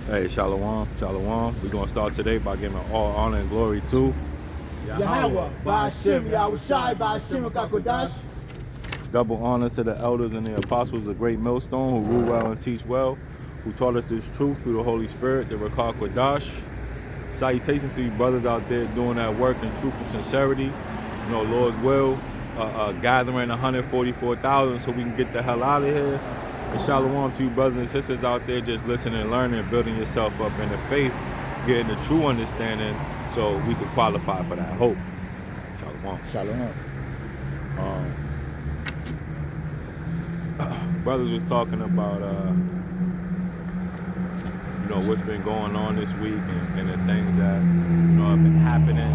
Hey, Shalom, Shalom. We're going to start today by giving all honor and glory to Yahweh, Ba'ashem, Yahushai, Ba'ashem, Kakodash. double honor to the elders and the apostles, the great millstone, who rule well and teach well, who taught us this truth through the Holy Spirit, the Rakah Kodash. Salutations to you brothers out there doing that work in truth and sincerity. You know, Lord's will, gathering 144,000 so we can get the hell out of here. And shalom to you brothers and sisters out there just listening, learning, building yourself up in the faith, getting the true understanding so we could qualify for that hope. Shalom. Shalom. Brothers was talking about you know, what's been going on this week and the things that, you know, have been happening.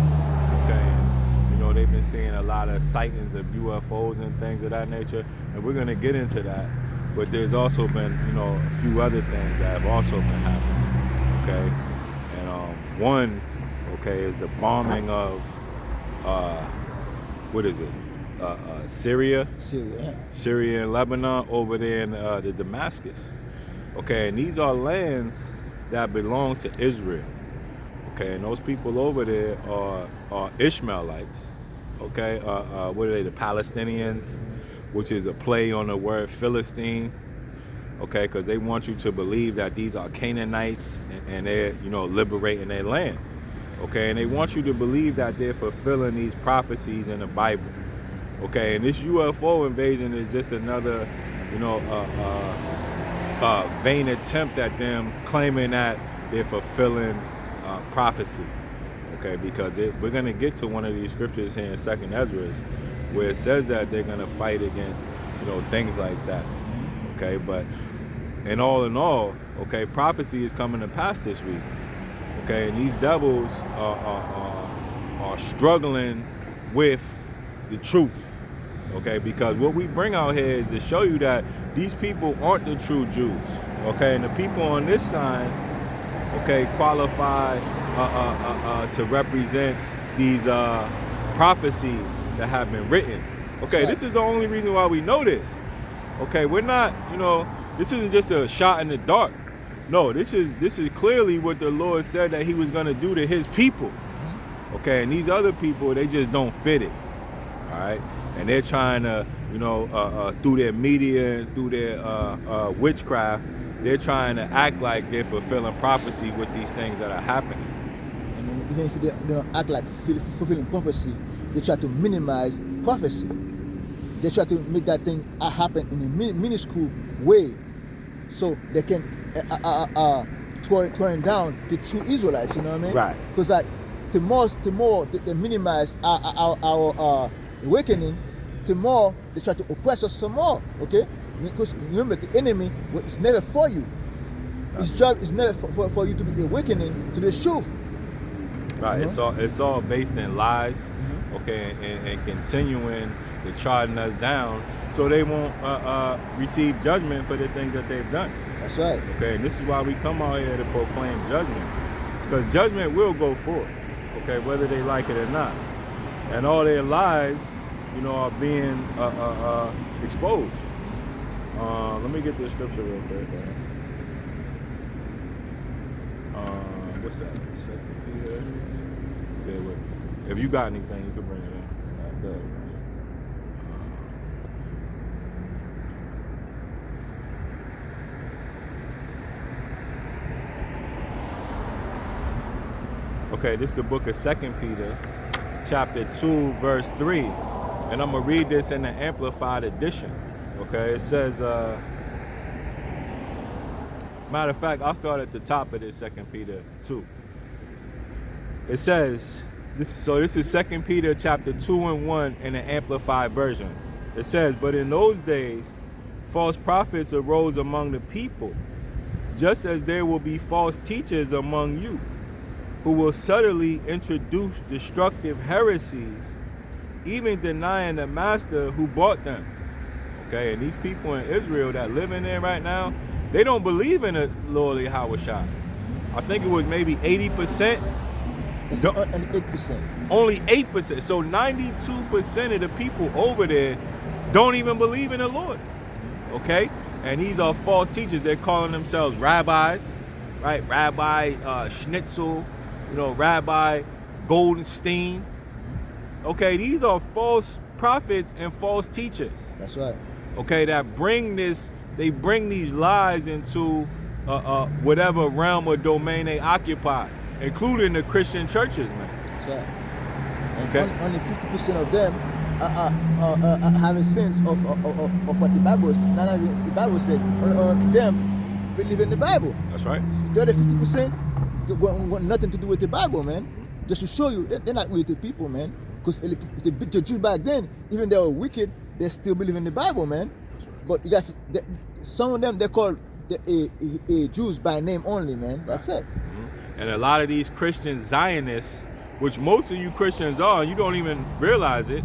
Okay, and, you know, they've been seeing a lot of sightings of UFOs and things of that nature, and we're gonna get into that. But there's also been, you know, a few other things that have also been happening. Okay, and one, okay, is the bombing of what is it? Syria and Lebanon over there in the Damascus. Okay, and these are lands that belong to Israel. Okay, and those people over there are Ishmaelites. Okay, what are they? The Palestinians, which is a play on the word Philistine. Okay, because they want you to believe that these are Canaanites and they're, you know, liberating their land. Okay, and they want you to believe that they're fulfilling these prophecies in the Bible. Okay, and this UFO invasion is just another, you know, vain attempt at them claiming that they're fulfilling prophecy. Okay, because we're going to get to one of these scriptures here in 2nd Ezra where it says that they're going to fight against, you know, things like that. Okay, but in all, okay, prophecy is coming to pass this week. Okay, and these devils are struggling with the truth. Okay, because what we bring out here is to show you that these people aren't the true Jews. Okay, and the people on this side, okay, qualify to represent these prophecies that have been written. Okay, this is the only reason why we know this. Okay, we're not, you know, this isn't just a shot in the dark. No, this is clearly what the Lord said that he was going to do to his people. Okay, and these other people, they just don't fit it. All right, and they're trying to, you know, through their media and through their witchcraft, they're trying to act like they're fulfilling prophecy with these things that are happening. And then even if they don't act like fulfilling prophecy, they try to minimize prophecy. They try to make that thing happen in a minuscule way, so they can throwing down the true Israelites. You know what I mean? Right. Because like the more they minimize our awakening, the more they try to oppress us some more. Okay? Because remember, the enemy is never for you. His job is never for you to be awakening to the truth. Right. It's all based in lies. Okay, and continuing to trotting us down so they won't receive judgment for the things that they've done. That's right. Okay, and this is why we come out here to proclaim judgment, because judgment will go forth. Okay, whether they like it or not, and all their lies, you know, are being exposed. Let me get this scripture real quick. What's that? 2 Peter. Bear with me. If you got anything, you can bring it in. Good. Okay, this is the book of 2 Peter, chapter 2, verse 3. And I'm going to read this in the Amplified Edition. Okay, it says, matter of fact, I'll start at the top of this 2 Peter 2. It says, this is 2 Peter chapter 2 and 1 in the Amplified version. It says, but in those days, false prophets arose among the people, just as there will be false teachers among you, who will subtly introduce destructive heresies, even denying the master who bought them. Okay, and these people in Israel that live in there right now, they don't believe in the Lord Yahushua. I think it was maybe 80%. It's only 8%. Only 8%. So 92% of the people over there don't even believe in the Lord. Okay? And these are false teachers. They're calling themselves rabbis. right? Rabbi Schnitzel, Rabbi Goldenstein. Okay, these are false prophets and false teachers. That's right. Okay, that bring these lies into whatever realm or domain they occupy, including the Christian churches, man. That's right. And Okay. only 50% of them have a sense of what the Bible is. Not even the Bible said. Them believe in the Bible. That's right. 50% want nothing to do with the Bible, man. Just to show you, they're not with the people, man. Because the Jews back then, even they were wicked, they still believe in the Bible, man. But you got some of them, they call the Jews by name only, man. That's it. And a lot of these Christian Zionists, which most of you Christians are, you don't even realize it.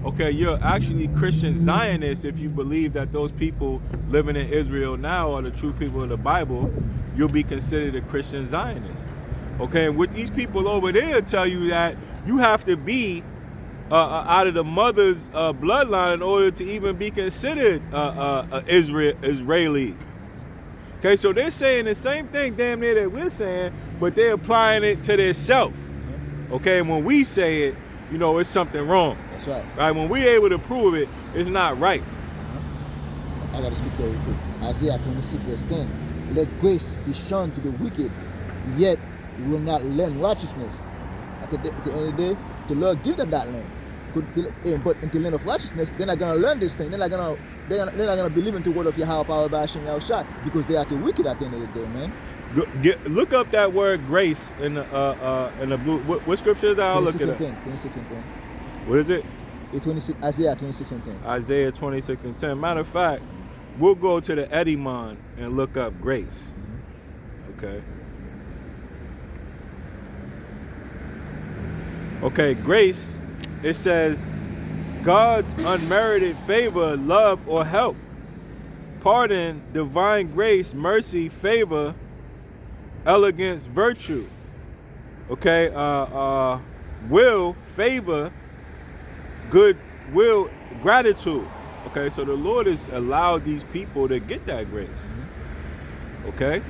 Okay, you're actually Christian Zionists if you believe that those people living in Israel now are the true people of the Bible. You'll be considered a Christian Zionist. Okay, and with these people over there tell you that you have to be out of the mother's bloodline in order to even be considered Israeli. Okay, so they're saying the same thing damn near that we're saying, but they're applying it to themselves. Okay, and when we say it, it's something wrong. That's right. Right? When we're able to prove it, it's not right. I got a scripture real quick. Isaiah 26 verse 10. Let grace be shown to the wicked, yet you will not learn righteousness. At the end of the day, the Lord give them that land. But in the land of righteousness, they're not gonna learn this thing. They're not gonna believe in the word of Yahweh power by Hashem Yahushua, because they are the wicked at the end of the day, man. Look up that word grace in the blue. What scripture is that? I'll look it up. 26 and 10. What is it? Isaiah 26 and 10. Isaiah 26 and 10. Matter of fact, we'll go to the Edimon and look up grace. Okay. Okay, grace, it says God's unmerited favor, love, or help. Pardon, divine grace, mercy, favor, elegance, virtue. Okay, will, favor, good will, gratitude. Okay, so the Lord has allowed these people to get that grace. Okay,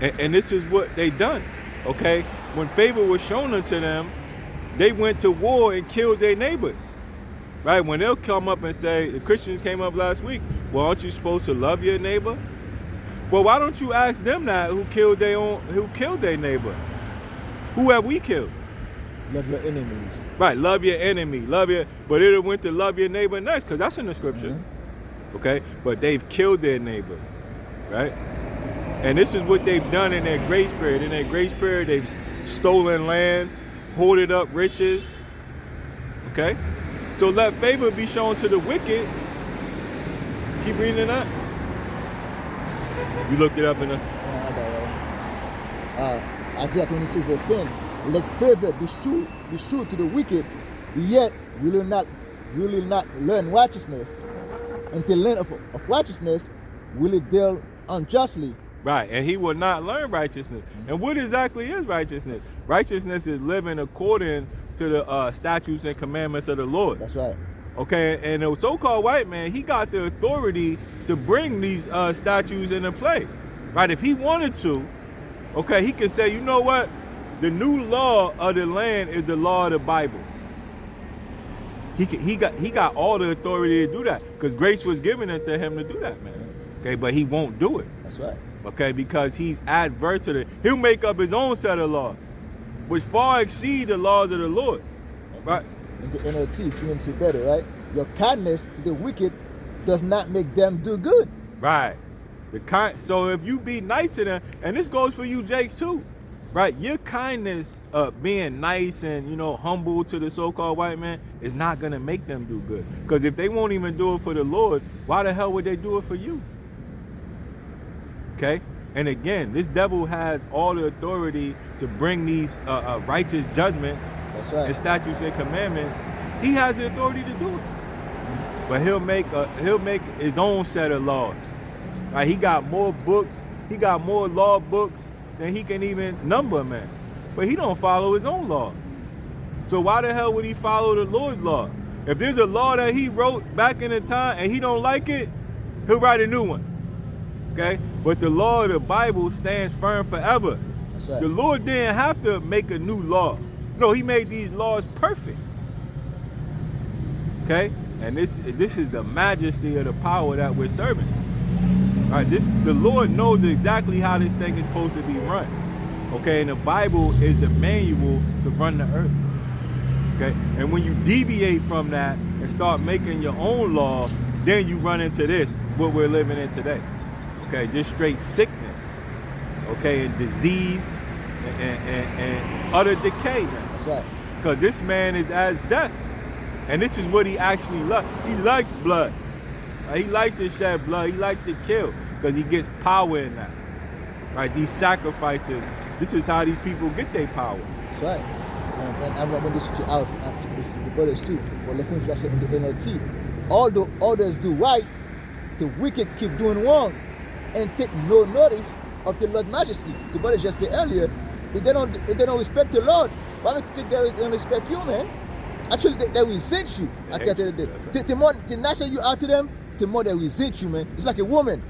and this is what they done. Okay, when favor was shown unto them, they went to war and killed their neighbors. Right? When they'll come up and say, the Christians came up last week, well, aren't you supposed to love your neighbor? Well, why don't you ask them that who killed their neighbor? Who have we killed? Love your enemies. Right, love your enemy, but it went to love your neighbor next, because that's in the scripture. Okay, but they've killed their neighbors, right? And this is what they've done in their grace period. In their grace period, they've stolen land, hoarded up riches. Okay, so let favor be shown to the wicked. Keep reading it up. You looked it up in the. Isaiah 26 verse 10. Let favor be shewed to the wicked, yet will not learn righteousness. Until land of righteousness will it deal unjustly. Right, and he will not learn righteousness. And what exactly is righteousness? Righteousness is living according to the statutes and commandments of the Lord. That's right. Okay, and the so-called white man, he got the authority to bring these statutes into play. Right, if he wanted to, okay, he could say, you know what? The new law of the land is the law of the Bible. He got all the authority to do that, because grace was given unto him to do that, man. Okay, but he won't do it. That's right. Okay, because he's adverse to it. He'll make up his own set of laws, which far exceed the laws of the Lord. Right? In the NLT, it's even say better, right? Your kindness to the wicked does not make them do good. Right. So if you be nice to them, and this goes for you, Jakes, too. Right, your kindness, being nice and humble to the so-called white man is not gonna make them do good. Because if they won't even do it for the Lord, why the hell would they do it for you? Okay, and again, this devil has all the authority to bring these righteous judgments. That's right. And statutes and commandments. He has the authority to do it, but he'll make his own set of laws. Right, he got more books, he got more law books than he can even number, man. But he don't follow his own law. So why the hell would he follow the Lord's law? If there's a law that he wrote back in the time and he don't like it, he'll write a new one. Okay? But the law of the Bible stands firm forever. That's right. The Lord didn't have to make a new law. No, he made these laws perfect. Okay? And this is the majesty of the power that we're serving. All right, the Lord knows exactly how this thing is supposed to be run. Okay, and the Bible is the manual to run the earth. Okay, and when you deviate from that and start making your own law, then you run into this, what we're living in today. Okay, just straight sickness. Okay, and disease and utter decay, man. That's right. Because this man is as death. And this is what he actually loves. He likes blood. He likes to shed blood. He likes to kill because he gets power in that. Right? These sacrifices, this is how these people get their power. That's right. And I'm going to scripture out to the brothers too. But let me say in the NLT. Although others do right, the wicked keep doing wrong and take no notice of the Lord's majesty. The brother just said earlier, if they don't respect the Lord, why would you think they don't respect you, man? Actually, they resent you at the end of the day. The nicer you are to them, the more they resent you, man. It's like a woman.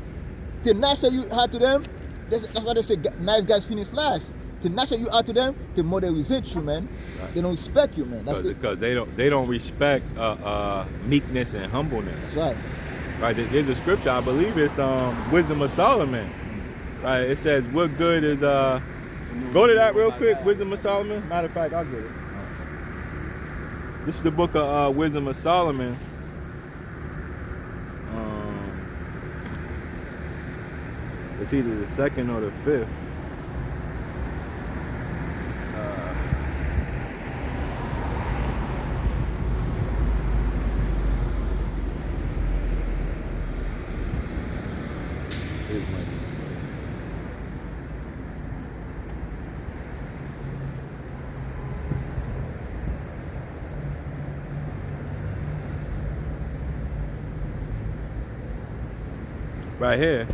The nicer you are to them, that's why they say nice guys finish last. The nicer you are to them, the more they resent you, man. Right. They don't respect you, man. That's because they don't respect meekness and humbleness. That's right. Right. There's a scripture, I believe it's Wisdom of Solomon. Right. It says, "What good is go to that real quick, Wisdom of Solomon." Matter of fact, I'll get it. This is the book of Wisdom of Solomon. It's either the 2nd or the 5th. Here's my right here.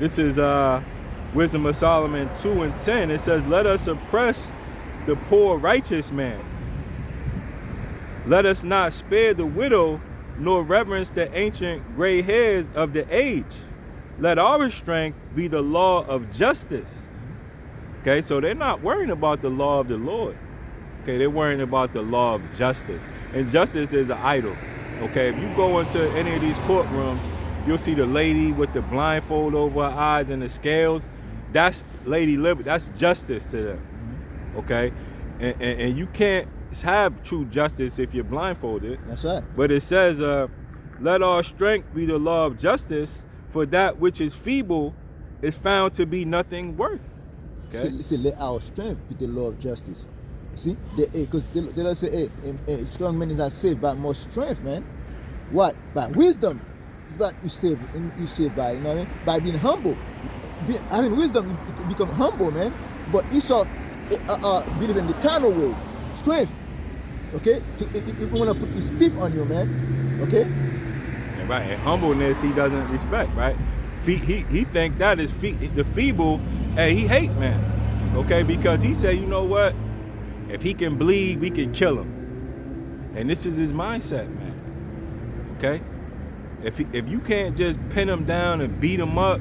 This is Wisdom of Solomon 2:10. It says, "Let us oppress the poor righteous man. Let us not spare the widow, nor reverence the ancient gray hairs of the age. Let our strength be the law of justice." Okay, so they're not worrying about the law of the Lord. Okay, they're worrying about the law of justice. And justice is an idol. Okay, if you go into any of these courtrooms, you'll see the lady with the blindfold over her eyes and the scales. That's Lady Liberty. That's justice to them. Okay? And you can't have true justice if you're blindfolded. That's right. But it says, let our strength be the law of justice, for that which is feeble is found to be nothing worth. Okay? See, let our strength be the law of justice. See? Because they say, hey, strong men are saved by more strength, man. What? By wisdom. But you save by, you know what I mean? By being humble. Having wisdom, you become humble, man. But Esau believe in the carnal way, strength. Okay? You want to put his stiff on you, man. Okay? And right, and humbleness he doesn't respect, right? He think that is the feeble, and he hate, man. Okay? Because he said, you know what? If he can bleed, we can kill him. And this is his mindset, man. Okay? If you can't just pin him down and beat him up,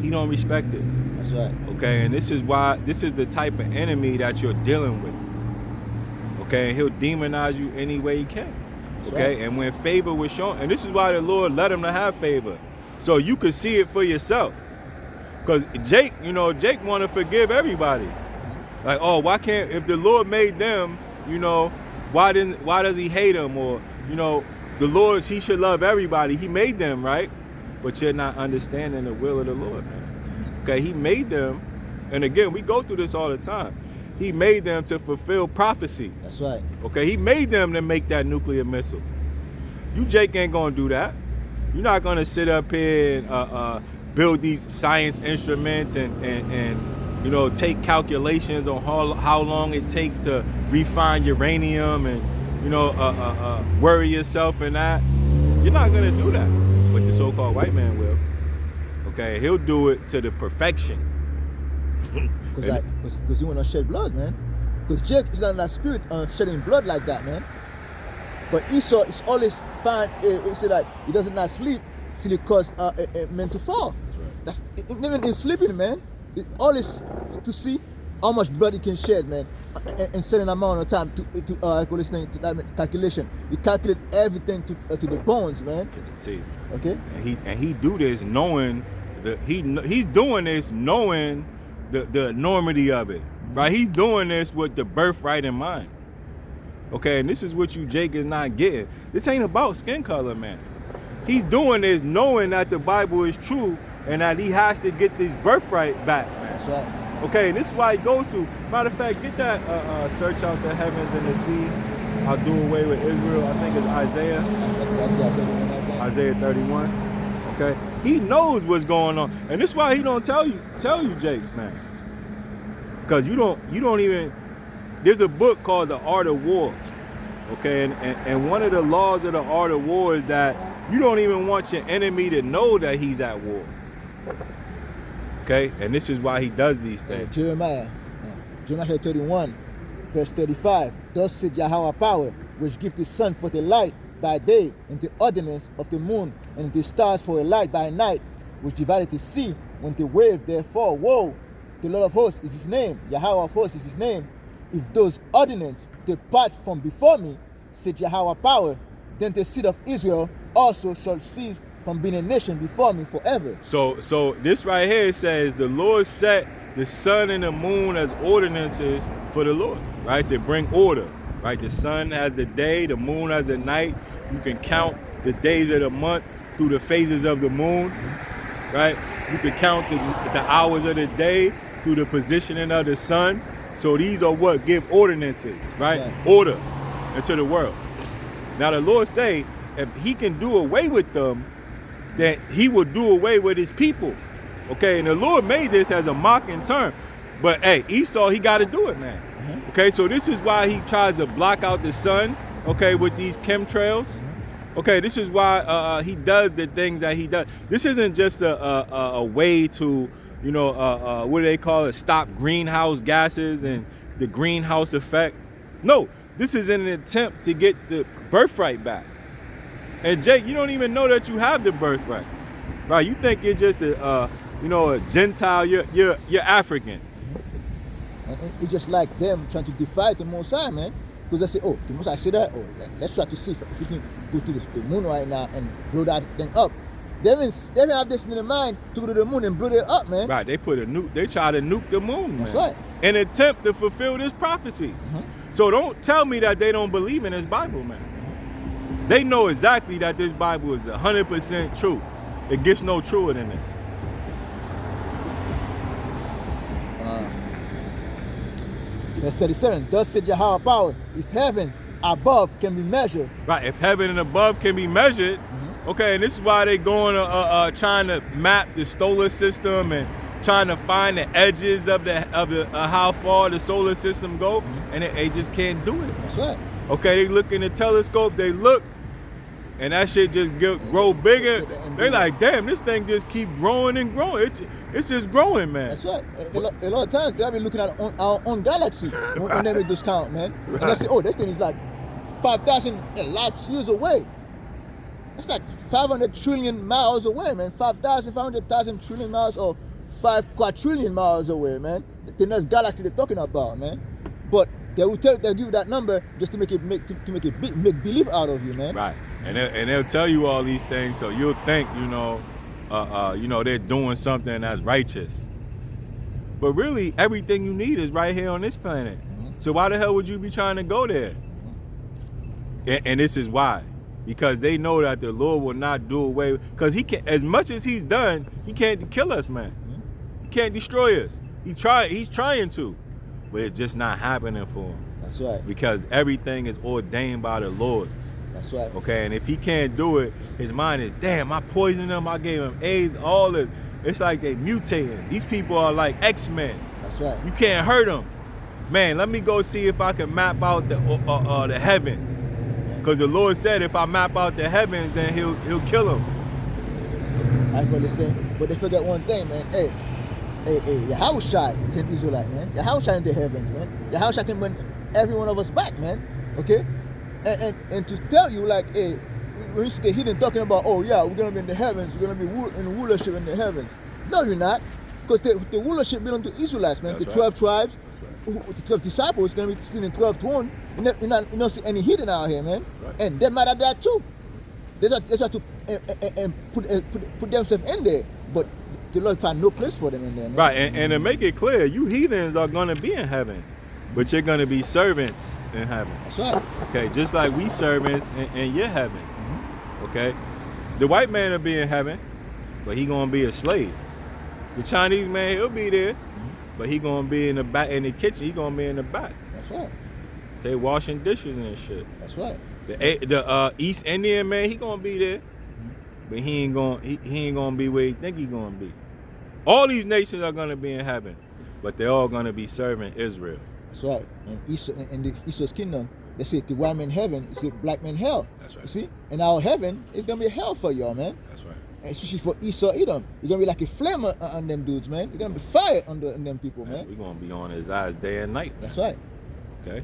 he don't respect it. That's right. Okay, and this is the type of enemy that you're dealing with. Okay, and he'll demonize you any way he can. That's okay, right. And when favor was shown, and this is why the Lord let him to have favor, so you could see it for yourself. Because Jake want to forgive everybody. Like, oh, why can't, if the Lord made them, why does he hate them? Or, the Lord, he should love everybody. He made them, right? But you're not understanding the will of the Lord, man. Okay, he made them, and again, we go through this all the time. He made them to fulfill prophecy. That's right. Okay, he made them to make that nuclear missile. You, Jake, ain't gonna do that. You're not gonna sit up here and build these science instruments and take calculations on how long it takes to refine uranium and worry yourself in that. You're not gonna do that, but the so-called white man will. Okay, he'll do it to the perfection. Because he want to shed blood, man. Because Jake is not that spirit of shedding blood like that, man. But Esau is always fine. He said that he doesn't not sleep till he cause men to fall. That's right. That's even in sleeping, man. All is to see how much blood you can shed, man, in certain amount of time to listening to that calculation. You calculate everything to the bones, man. To the teeth. Okay. And he do this knowing he's doing this knowing the enormity of it, right? He's doing this with the birthright in mind. Okay, and this is what Jake is not getting. This ain't about skin color, man. He's doing this knowing that the Bible is true and that he has to get this birthright back, man. That's right. Okay, and this is why he goes to. Matter of fact, get that search out the heavens and the sea. I'll do away with Israel. I think it's Isaiah. Isaiah 31. Okay, he knows what's going on, and this is why he don't tell you, Jakes, man. Because you don't even. There's a book called The Art of War. Okay, and one of the laws of the art of war is that you don't even want your enemy to know that he's at war. Okay, and this is why he does these things. Jeremiah 31, verse 35. Thus said Yahweh power, which gives the sun for the light by day, and the ordinance of the moon, and the stars for a light by night, which divided the sea when the wave therefore. Woe, the Lord of hosts is his name, Yahweh of hosts is his name. If those ordinances depart from before me, said Yahweh power, then the seed of Israel also shall cease from being a nation before me forever. So this right here says the Lord set the sun and the moon as ordinances for the Lord, right? To bring order, right? The sun has the day, the moon has the night. You can count the days of the month through the phases of the moon, right? You can count the hours of the day through the positioning of the sun. So these are what give ordinances, right? Yeah. Order into the world. Now the Lord say, if he can do away with them, that he will do away with his people. Okay, and the Lord made this as a mocking term. But hey, Esau, he got to do it, man. Mm-hmm. Okay, so this is why he tries to block out the sun, okay, with these chemtrails. Mm-hmm. Okay, this is why he does the things that he does. This isn't just a way to, what do they call it? Stop greenhouse gases and the greenhouse effect. No, this is an attempt to get the birthright back. And Jake, you don't even know that you have the birthright, right? You think you're just a Gentile. You're African. It's just like them trying to defy the Most High, man. Because they say, oh, the Most High said that. Oh, let's try to see if we can go to the moon right now and blow that thing up. They don't have this in their mind to go to the moon and blow it up, man. Right? They put a nuke. They try to nuke the moon. That's man, right. in an attempt to fulfill this prophecy. Mm-hmm. So don't tell me that they don't believe in this Bible, man. They know exactly that this Bible is 100% true. It gets no truer than this. Verse 37, thus said Yahweh power, if heaven above can be measured. Right, if heaven and above can be measured, okay, and this is why they going trying to map the solar system and trying to find the edges of the how far the solar system go, and they just can't do it. That's right. Okay, they look in the telescope, they look, and that shit just grow bigger. They like, damn, this thing just keep growing and growing. It's just growing, man. That's right. A lot of times they have been looking at our own galaxy when they make this count, man. Right. And they say, oh, this thing is like 5,000 light years away. That's like 500 trillion miles away, man. 5,000 trillion miles, or 5 quadrillion miles away, man. The next galaxy they're talking about, man. But they'll give you that number just to make believe out of you, man. Right. And they'll tell you all these things, so you'll think, they're doing something that's righteous. But really, everything you need is right here on this planet. Mm-hmm. So why the hell would you be trying to go there? Mm-hmm. And this is why. Because they know that the Lord will not do away. Because he can't, as much as he's done, he can't kill us, man. Mm-hmm. He can't destroy us. He's trying to. But it's just not happening for him. That's right. Because everything is ordained by the Lord. That's right. Okay, and if he can't do it, his mind is, damn, I poisoned them, I gave him AIDS, all this. It's like they mutating. These people are like X-Men. That's right. You can't hurt them. Man, let me go see if I can map out the heavens. Because the Lord said if I map out the heavens, then he'll kill them. I call this thing. But they forget one thing, man. Hey, Yahushua is an Israelite, man. Yahushua in the heavens, man. Yahushua can bring every one of us back, man. Okay? And to tell you, like, hey, when you stay hidden talking about, oh yeah, we're gonna be in the heavens, we're gonna be in rulership in the heavens. No, you're not. Because the rulership belongs to Israelites, man. That's The 12 right. tribes, That's right. the 12 disciples, going to be still in 12 throne. You don't see any hidden out here, man. Right. And they matter that too. They have to put themselves in there. But the Lord find no place for them in there, man. Right, and to make it clear, you heathens are going to be in heaven, but you're going to be servants in heaven. That's right. Okay, just like we servants in your heaven. Okay, the white man will be in heaven, but he gonna be a slave. The Chinese man, he'll be there, but he gonna be in the back in the kitchen. He gonna be in the back. That's right. Okay, washing dishes and shit. That's right. The East Indian man, he gonna be there, but he ain't gonna be where he think he gonna be. All these nations are gonna be in heaven, but they're all gonna be serving Israel. That's right. And in the Esau's kingdom, they say the white man heaven, it's the black man hell. That's right. You see? And our heaven is gonna be hell for y'all, man. That's right. And especially for Esau Edom. You're gonna be like a flame on them dudes, man. You're gonna be fire on them people, man. We're gonna be on his eyes day and night. That's right. Okay,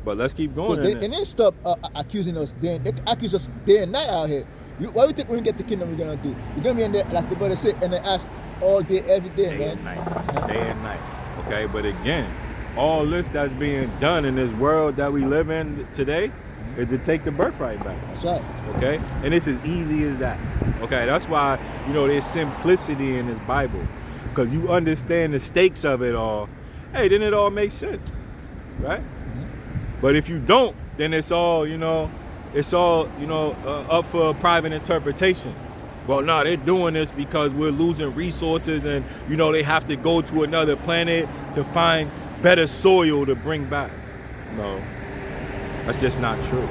but let's keep going. They didn't stop accusing us. They accuse us day and night out here. What do you think when we get the kingdom we're gonna do? We're gonna be in there, like the brother said, and they ask all day, every day, Day man. and night. Day and night. Okay, but again, all this that's being done in this world that we live in today is to take the birthright back. That's right. Okay, and it's as easy as that. Okay, that's why there's simplicity in this Bible, because you understand the stakes of it all. Hey, then it all makes sense, right? But if you don't, then it's all up for private interpretation. Well, no, they're doing this because we're losing resources, and they have to go to another planet to find better soil to bring back. No, that's just not true.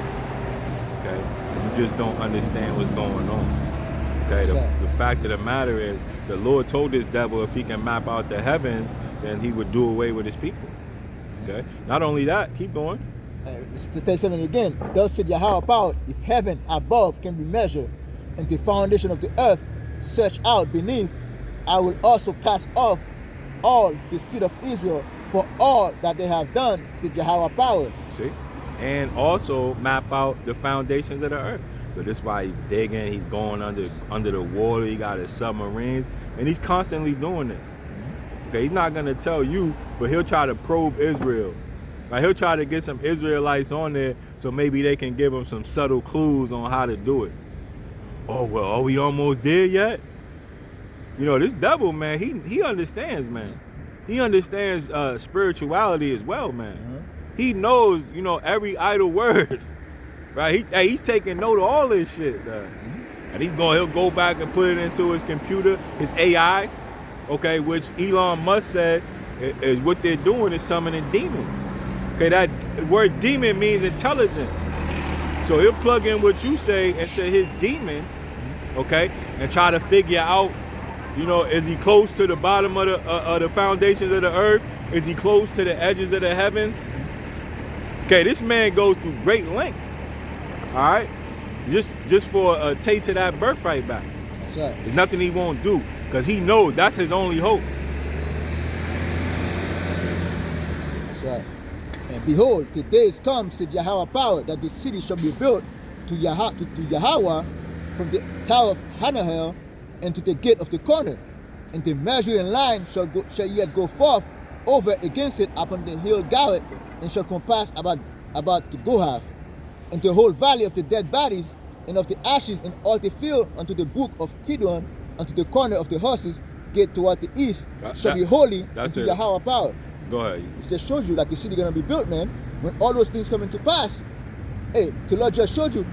Okay, you just don't understand what's going on. Okay, the fact of the matter is, the Lord told this devil if he can map out the heavens, then he would do away with his people. Okay, not only that, keep going. It's 37 again. Thus said Yahweh power, if heaven above can be measured, and the foundation of the earth search out beneath, I will also cast off all the seed of Israel for all that they have done, said Yahweh power. See? And also map out the foundations of the earth. So this is why he's digging, he's going under the water, he got his submarines, and he's constantly doing this. Okay, he's not gonna tell you, but he'll try to probe Israel. Like, he'll try to get some Israelites on there so maybe they can give him some subtle clues on how to do it. Oh, well, are we almost there yet? This devil, man, he understands, man. He understands spirituality as well, man. He knows, every idle word, right? He's taking note of all this shit, and he'll go back and put it into his computer, his AI, okay, which Elon Musk said is what they're doing is summoning demons. Okay, that word demon means intelligence. So he'll plug in what you say into his demon, okay, and try to figure out, is he close to the bottom of the foundations of the earth? Is he close to the edges of the heavens? Okay, this man goes through great lengths, all right, just for a taste of that birthright back. That's right. There's nothing he won't do, because he knows that's his only hope. That's right. And behold, the days come, said Yahweh power, that the city shall be built to Yahweh from the tower of Hanahel and to the gate of the corner. And the measuring line shall yet go forth over against it upon the hill Garret, and shall compass about the Gohath, and the whole valley of the dead bodies, and of the ashes in all the field unto the brook of Kidron, unto the corner of the horses, gate toward the east, shall be holy unto Yahweh power. Go ahead. It just shows you that the city gonna be built, man. When all those things come into pass, hey, the Lord just showed you,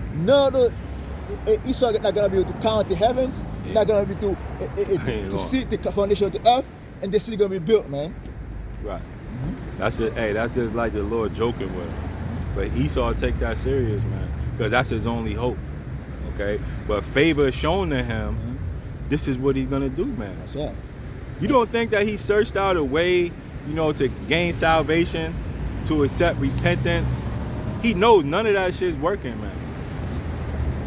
Esau not gonna be able to count the heavens, not gonna be able to see the foundation of the earth, and the city gonna be built, man. Right. That's just like the Lord joking with him. But Esau take that serious, man, because that's his only hope. Okay, but favor is shown to him. This is what he's gonna do, man. That's right. You don't think that he searched out a way, to gain salvation, to accept repentance? He knows none of that shit's working, man.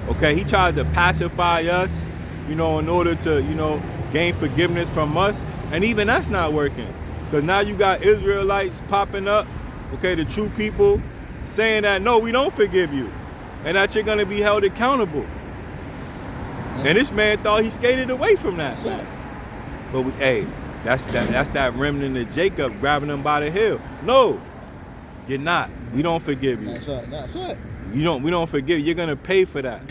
Okay, he tried to pacify us, in order to, gain forgiveness from us, and even that's not working. Because now you got Israelites popping up, okay, the true people, saying that, no, we don't forgive you, and that you're going to be held accountable. And this man thought he skated away from that. That's right. But that's that remnant of Jacob grabbing him by the heel. No, you're not. We don't forgive you. That's right. That's right. We don't forgive. You're gonna pay for that.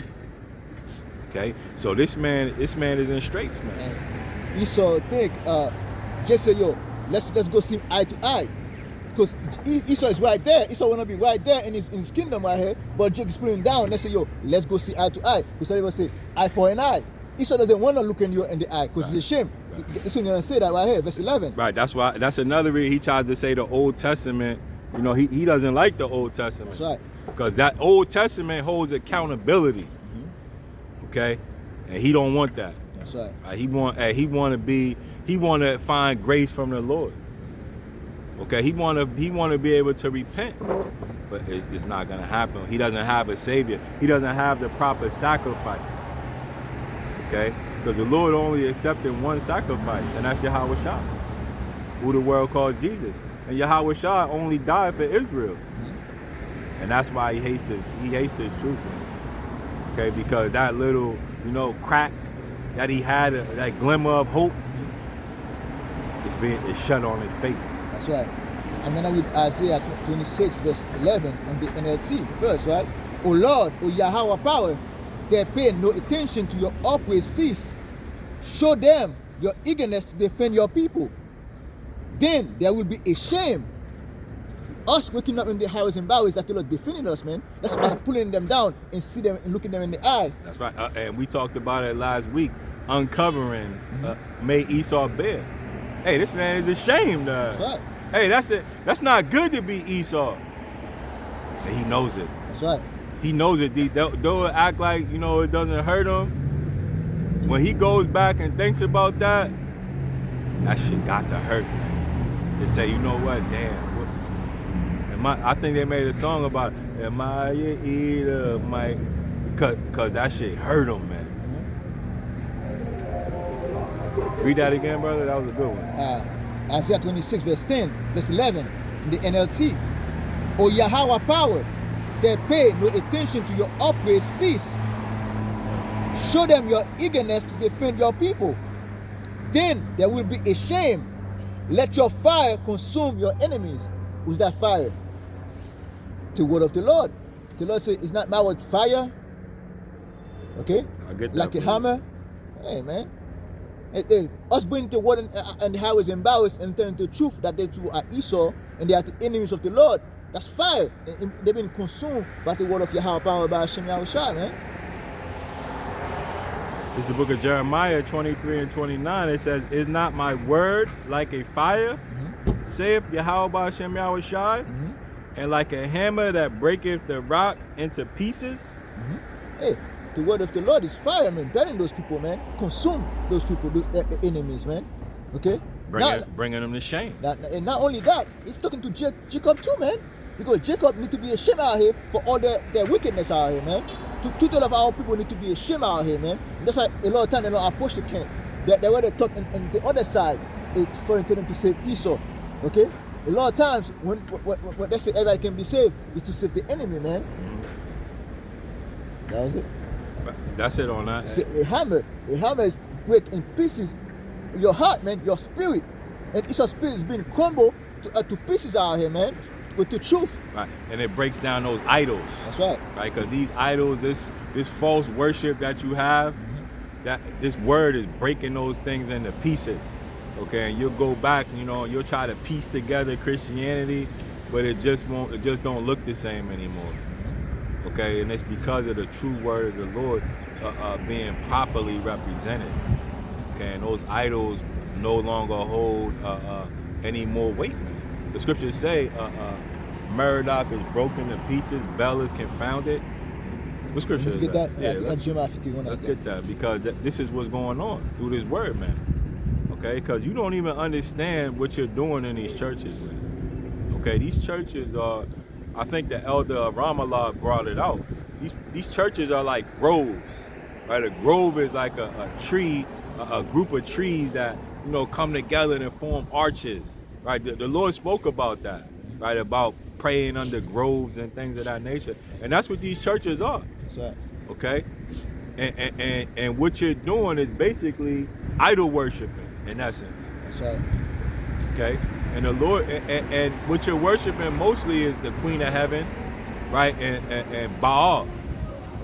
Okay. So this man is in straits, man. And Esau think, Jake said, yo, let's go see eye to eye. Because Esau is right there. Esau wanna be right there in his kingdom right here. But Jake is pulling him down. Let's say, yo, let's go see eye to eye. Because everybody say eye for an eye. Esau doesn't want to look you in the eye because it's a shame. This one gonna say that right here, verse 11. Right. That's why. That's another reason he tries to say the Old Testament. You know, he doesn't like the Old Testament. That's right. Because that Old Testament holds accountability. Okay, and he don't want that. That's right. He want to find grace from the Lord. Okay, he want to be able to repent, but it's not gonna happen. He doesn't have a savior. He doesn't have the proper sacrifice. Okay, because the Lord only accepted one sacrifice, and that's Yahweh Shah, who the world calls Jesus. And Yahweh Shah only died for Israel, and that's why he hates his truth. Okay, because that little, crack that he had, that glimmer of hope, is shut on his face. That's right. And then I read Isaiah 26, verse 11, on the NLT first, right? O Lord, O Yahweh power, they pay no attention to your upraised feast. Show them your eagerness to defend your people. Then there will be a shame. Us waking up in the highways and byways that the Lord defending us, man. That's us pulling them down and see them and looking them in the eye. That's right. And we talked about it last week, uncovering made Esau bear. Hey, this man is ashamed. That's right. Hey, that's it. That's not good to be Esau. And he knows it. That's right. He knows it. Though it act like, it doesn't hurt him, when he goes back and thinks about that shit got to hurt. To say, you know what, damn. I think they made a song about it. Am I your eater, Mike? Cause that shit hurt him, man. Read that again, brother. That was a good one. Isaiah 26, verse 10, verse 11, in the NLT. O Yahweh power, they pay no attention to your upraised feast. Show them your eagerness to defend your people. Then there will be a shame. Let your fire consume your enemies. Who's that fire? The word of the Lord. The Lord said, it's not my word fire. Okay? I get that, like a hammer. Hey, man. Us bringing the word and the highways and byways and telling the truth that they two are Esau and they are the enemies of the Lord. That's fire. They've been consumed by the word of Yahweh power by Hashem Yahweh Shai, man. It's the book of Jeremiah 23 and 29. It says, is not my word like a fire, saith Yahweh by Hashem Yahweh Shai, and like a hammer that breaketh the rock into pieces? Hey, the word of the Lord is fire, man. Burning those people, man. Consume those people, the enemies, man. Okay? Bringing them to shame. And not only that, he's talking to Jacob too, man. Because Jacob need to be ashamed out here for all their wickedness out here, man. Two-thirds of our people need to be ashamed out here, man. That's why a lot of times they don't approach the camp. They were talk on the other side, it's for them to save Esau. Okay? A lot of times when they say everybody can be saved, is to save the enemy, man. That was it. That's it on that. A hammer is break in pieces your heart, man, your spirit. And Esau's spirit is being crumbled to pieces out here, man, with the truth. Right, and it breaks down those idols. That's right. Right, because these idols, this false worship that you have, that this word is breaking those things into pieces. Okay, and you'll go back, you'll try to piece together Christianity, but it just don't look the same anymore. Okay, and it's because of the true word of the Lord being properly represented. Okay, and those idols no longer hold any more weight, man. The scriptures say Merodach is broken to pieces, Bel is confounded. What scripture is get that? Yeah, Jeremiah 51. Let's get that, because this is what's going on through this word, man. Okay, because you don't even understand what you're doing in these churches, man. Okay, these churches are, I think the elder of Ramallah brought it out. These churches are like groves, right? A grove is like a tree, a group of trees that come together and form arches, right? The Lord spoke about that, right? About praying under groves and things of that nature, and that's what these churches are. That's right. Okay, and what you're doing is basically idol worshiping. in essence. That's right. Okay, and the Lord, and what you're worshiping mostly is the Queen of Heaven, right? And Baal,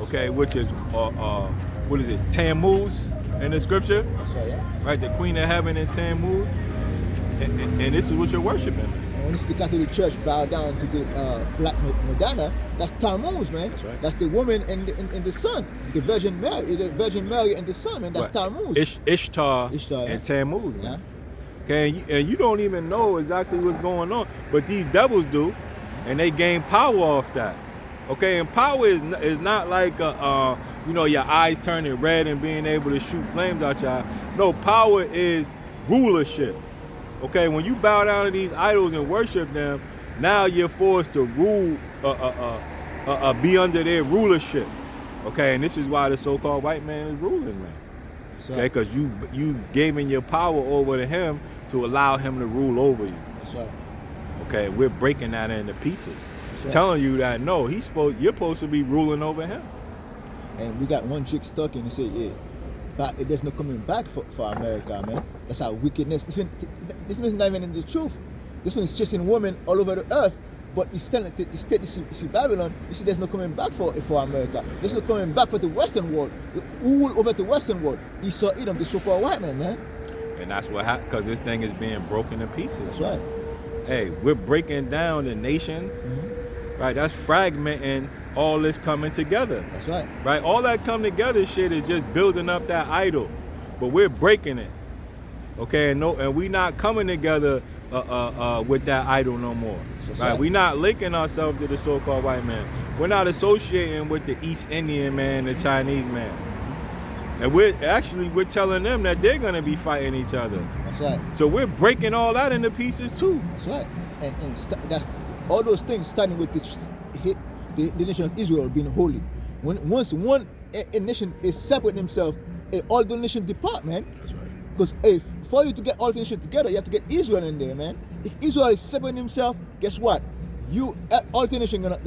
okay, which is what is it? Tammuz in the scripture, That's right. Yeah. right? The Queen of Heaven and Tammuz, and this is what you're worshiping. And when the Catholic Church bow down to the Black Madonna, that's Tammuz, man. That's right. That's the woman in the sun, the Virgin Mary and the sun, man. That's Right. Tammuz. Ishtar Ishtar, yeah. and Tammuz, man. Yeah. Okay, and you don't even know exactly what's going on, but these devils do, and they gain power off that. Okay, and power is not like your eyes turning red and being able to shoot flames out your eye. No, power is rulership. Okay, when you bow down to these idols and worship them, now you're forced to rule, be under their rulership. Okay, and this is why the so-called white man is ruling, man. That's Okay, right. because you giving your power over to him to allow him to rule over you. That's right. Okay, we're breaking that into pieces, right. telling you that no, you're supposed to be ruling over him. And we got one chick stuck in and say, yeah, but there's no coming back for America, man. That's our wickedness. This is not even in the truth. This one is chasing women all over the earth, but he's telling the state, you see Babylon, you see there's no coming back for America. There's no coming back for the Western world. Who will over the Western world? Esau, Edom, the so-called white man. And that's what happened, because this thing is being broken to pieces. That's right. Hey, we're breaking down the nations, right? That's fragmenting all this coming together. That's right. Right? All that come together shit is just building up that idol. But we're breaking it. Okay, and we not coming together with that idol no more. That's Right? right. We not linking ourselves to the so-called white man. We're not associating with the East Indian man, the Chinese man. And we're telling them that they're gonna be fighting each other. That's right. So we're breaking all that into pieces too. That's right. And that's all those things starting with the nation of Israel being holy. Once one a nation is separate themselves, all the nation depart, man. That's right. Because for you to get all the nation together, you have to get Israel in there, man. If Israel is separating himself, guess what? All the nation gonna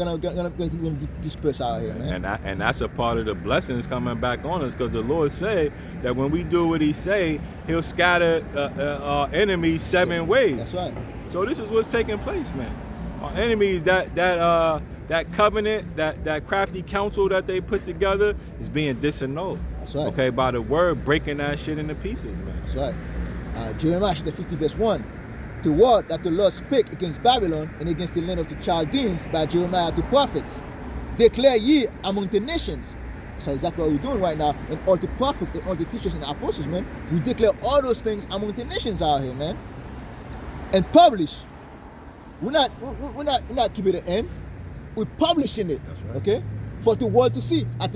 disperse out here, man. And that's a part of the blessings coming back on us, because the Lord said that when we do what He say, He'll scatter our enemies 7 ways. That's right. So this is what's taking place, man. Our enemies, that covenant, that crafty counsel that they put together is being disannulled. That's right. Okay, by the word breaking that shit into pieces, man. That's right. Jeremiah chapter 50 verse 1. The word that the Lord spake against Babylon and against the land of the Chaldeans by Jeremiah the prophets. Declare ye among the nations. That's exactly what we're doing right now. And all the prophets and all the teachers and apostles, man, we declare all those things among the nations out here, man. And publish. We're not keeping it in. We're publishing it. That's right. Okay? For the world to see. How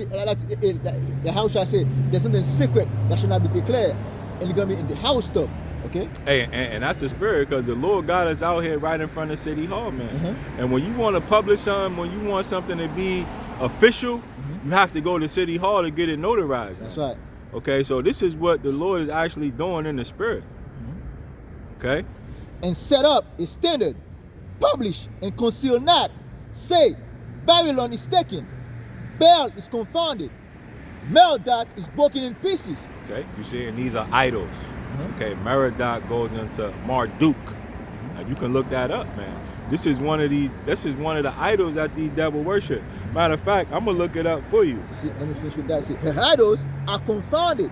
shall I say? There's something secret that should not be declared. And it's going to be in the house stuff. Okay? Hey, and that's the spirit, because the Lord got us out here right in front of City Hall, man. And when you want to publish something, when you want something to be official, you have to go to City Hall to get it notarized. That's man. right. Okay, so this is what the Lord is actually doing in the spirit. Okay? And set up a standard. Publish and conceal not. Say, Babylon is taken. Baal is confounded. Merodach is broken in pieces. Okay? You see, and these are idols. Okay, Merodach goes into Marduk. Now you can look that up, man. This is one of the idols that these devil worship. Matter of fact, I'm gonna look it up for you. See, let me finish with that. See, her idols are confounded.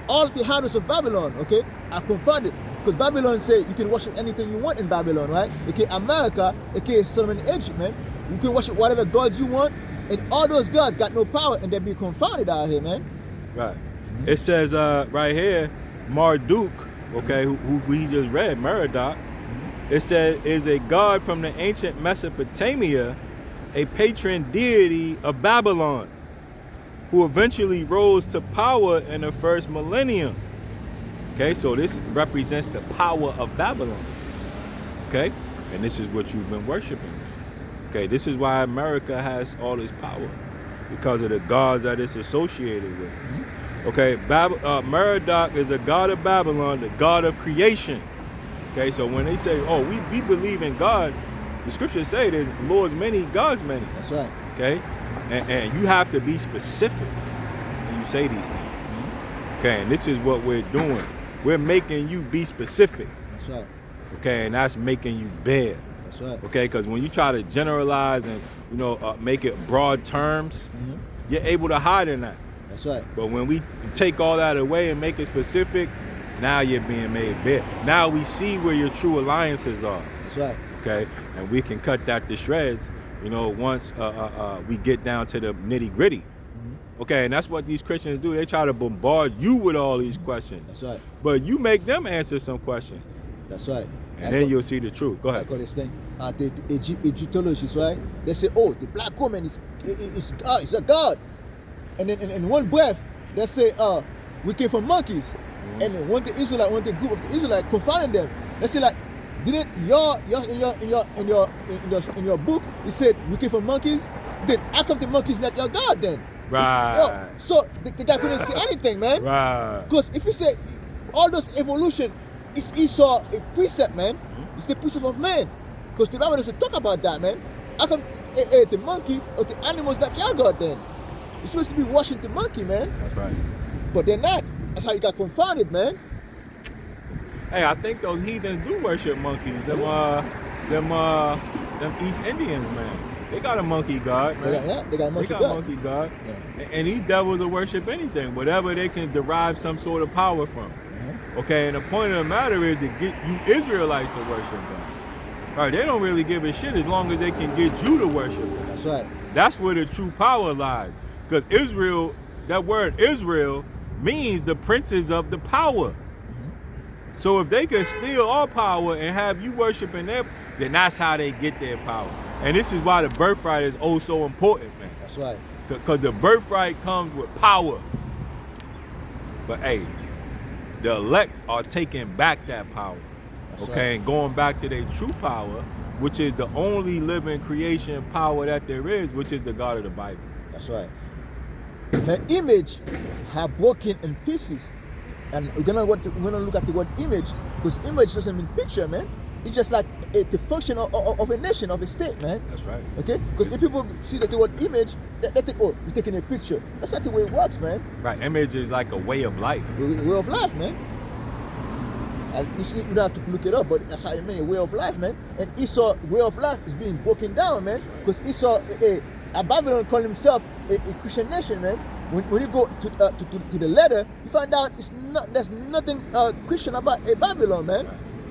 All the idols of Babylon, okay, are confounded. Because Babylon say you can worship anything you want in Babylon, right? Okay, America, okay, Solomon, Egypt, man. You can worship whatever gods you want, and all those gods got no power, and they be confounded out here, man. Right. It says right here, Marduk, okay, who we just read, Merodach. It said is a god from the ancient Mesopotamia, a patron deity of Babylon, who eventually rose to power in the first millennium. Okay, so this represents the power of Babylon. Okay, and this is what you've been worshiping. Okay, this is why America has all this power, because of the gods that it's associated with. Okay, Merodach is a god of Babylon, the god of creation. Okay, so when they say, oh, we believe in God, the scriptures say there's Lord's many, God's many. That's right. Okay, and you have to be specific when you say these things. Okay, and this is what we're doing. we're making you be specific. That's right. Okay, and that's making you bad. That's right. Okay, because when you try to generalize and make it broad terms, you're able to hide in that. That's right. But when we take all that away and make it specific, now you're being made bad. Now we see where your true alliances are. That's right. Okay, and we can cut that to shreds. Once we get down to the nitty gritty. Okay, and that's what these Christians do. They try to bombard you with all these questions. That's right. But you make them answer some questions. That's right. And then you'll see the truth. Go ahead. I call this thing. The Egyptologists, right? They say, oh, the black woman is God, is a god. And then in one breath, they say, we came from monkeys. And then when the group of the Israelites confounded them, they say like, didn't in your book it said we came from monkeys? Then how come the monkeys not your God then? Right. So the guy couldn't say anything, man. Right. Because if you say all those evolution is Esau a precept, man, it's the precept of man. Because the Bible doesn't talk about that, man. How come the monkey or the animals not your God then? You're supposed to be worshiping the monkey, man. That's right. But they're not. That's how you got confounded, man. Hey, I think those heathens do worship monkeys. Them East Indians, man. They got a monkey god, man. They got a monkey god. Monkey god. Yeah. And these devils will worship anything, whatever they can derive some sort of power from. Okay, and the point of the matter is to get you Israelites to worship God. Right? They don't really give a shit as long as they can get you to worship them. That's right. That's where the true power lies. Because Israel, that word Israel, means the princes of the power. So if they could steal our power and have you worshiping them, then that's how they get their power. And this is why the birthright is oh so important, man. That's right. Because the birthright comes with power. But hey, the elect are taking back that power. That's okay, right. and going back to their true power, which is the only living creation power that there is, which is the God of the Bible. That's right. Her image have broken in pieces. And we're gonna look at the word image, because image doesn't mean picture, man. It's just like the function of a nation, of a state, man. That's right. Okay? Because if people see that the word image, they think, oh, we're taking a picture. That's not the way it works, man. Right. Image is like a way of life. A way of life, man. And you see, you don't have to look it up, but that's how you mean, a way of life, man. And Esau's way of life is being broken down, man. Because Esau, Babylon called himself a Christian nation, man. When you go to the letter, you find out there's nothing Christian about a Babylon, man.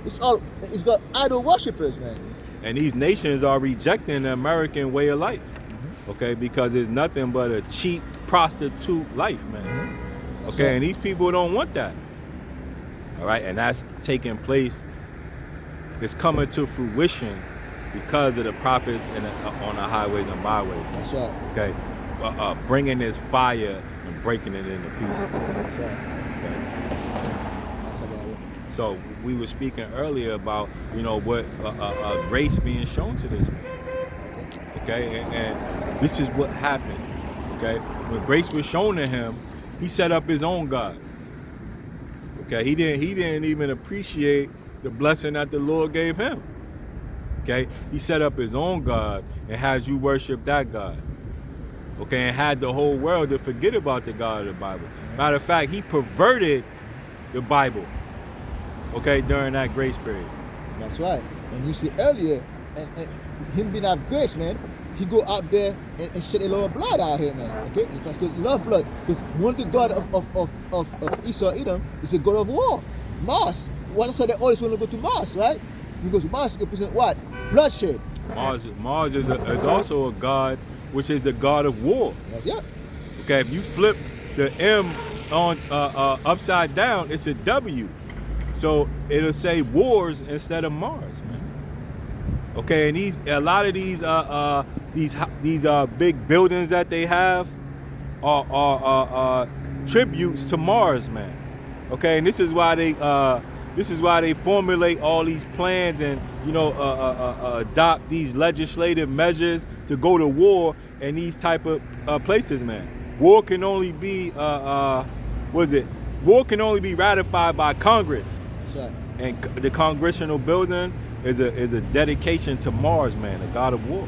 It's got idol worshippers, man. And these nations are rejecting the American way of life. Okay, because it's nothing but a cheap prostitute life, man. Okay, and these people don't want that. All right, and that's taking place. It's coming to fruition because of the prophets on the highways and byways. That's right. Okay, bringing this fire and breaking it into pieces. That's right. Okay. That's about it. So we were speaking earlier about what grace being shown to this man. Okay, and this is what happened. Okay, when grace was shown to him, he set up his own God. Okay, he didn't even appreciate the blessing that the Lord gave him. Okay, he set up his own God and has you worship that God. Okay, and had the whole world to forget about the God of the Bible. Matter of fact, he perverted the Bible. Okay, during that grace period. That's right. And you see earlier, and him being out of grace, man, he go out there and shed a lot of blood out here, man. Okay, and because he love blood. Because one of the God of Esau Edom is a God of war. Mars. One side they always want to go to Mars, right? Because Mars represents what? Bloodshed. Mars is also a God, which is the God of war. That's it. Okay, if you flip the M on upside down, it's a W. So it'll say wars instead of Mars, man. Okay, and a lot of these big buildings that they have are tributes to Mars, man. Okay, and this is why they formulate all these plans and adopt these legislative measures to go to war in these type of places, man. War can only be War can only be ratified by Congress. That's right. And the congressional building is a dedication to Mars, man, the God of war,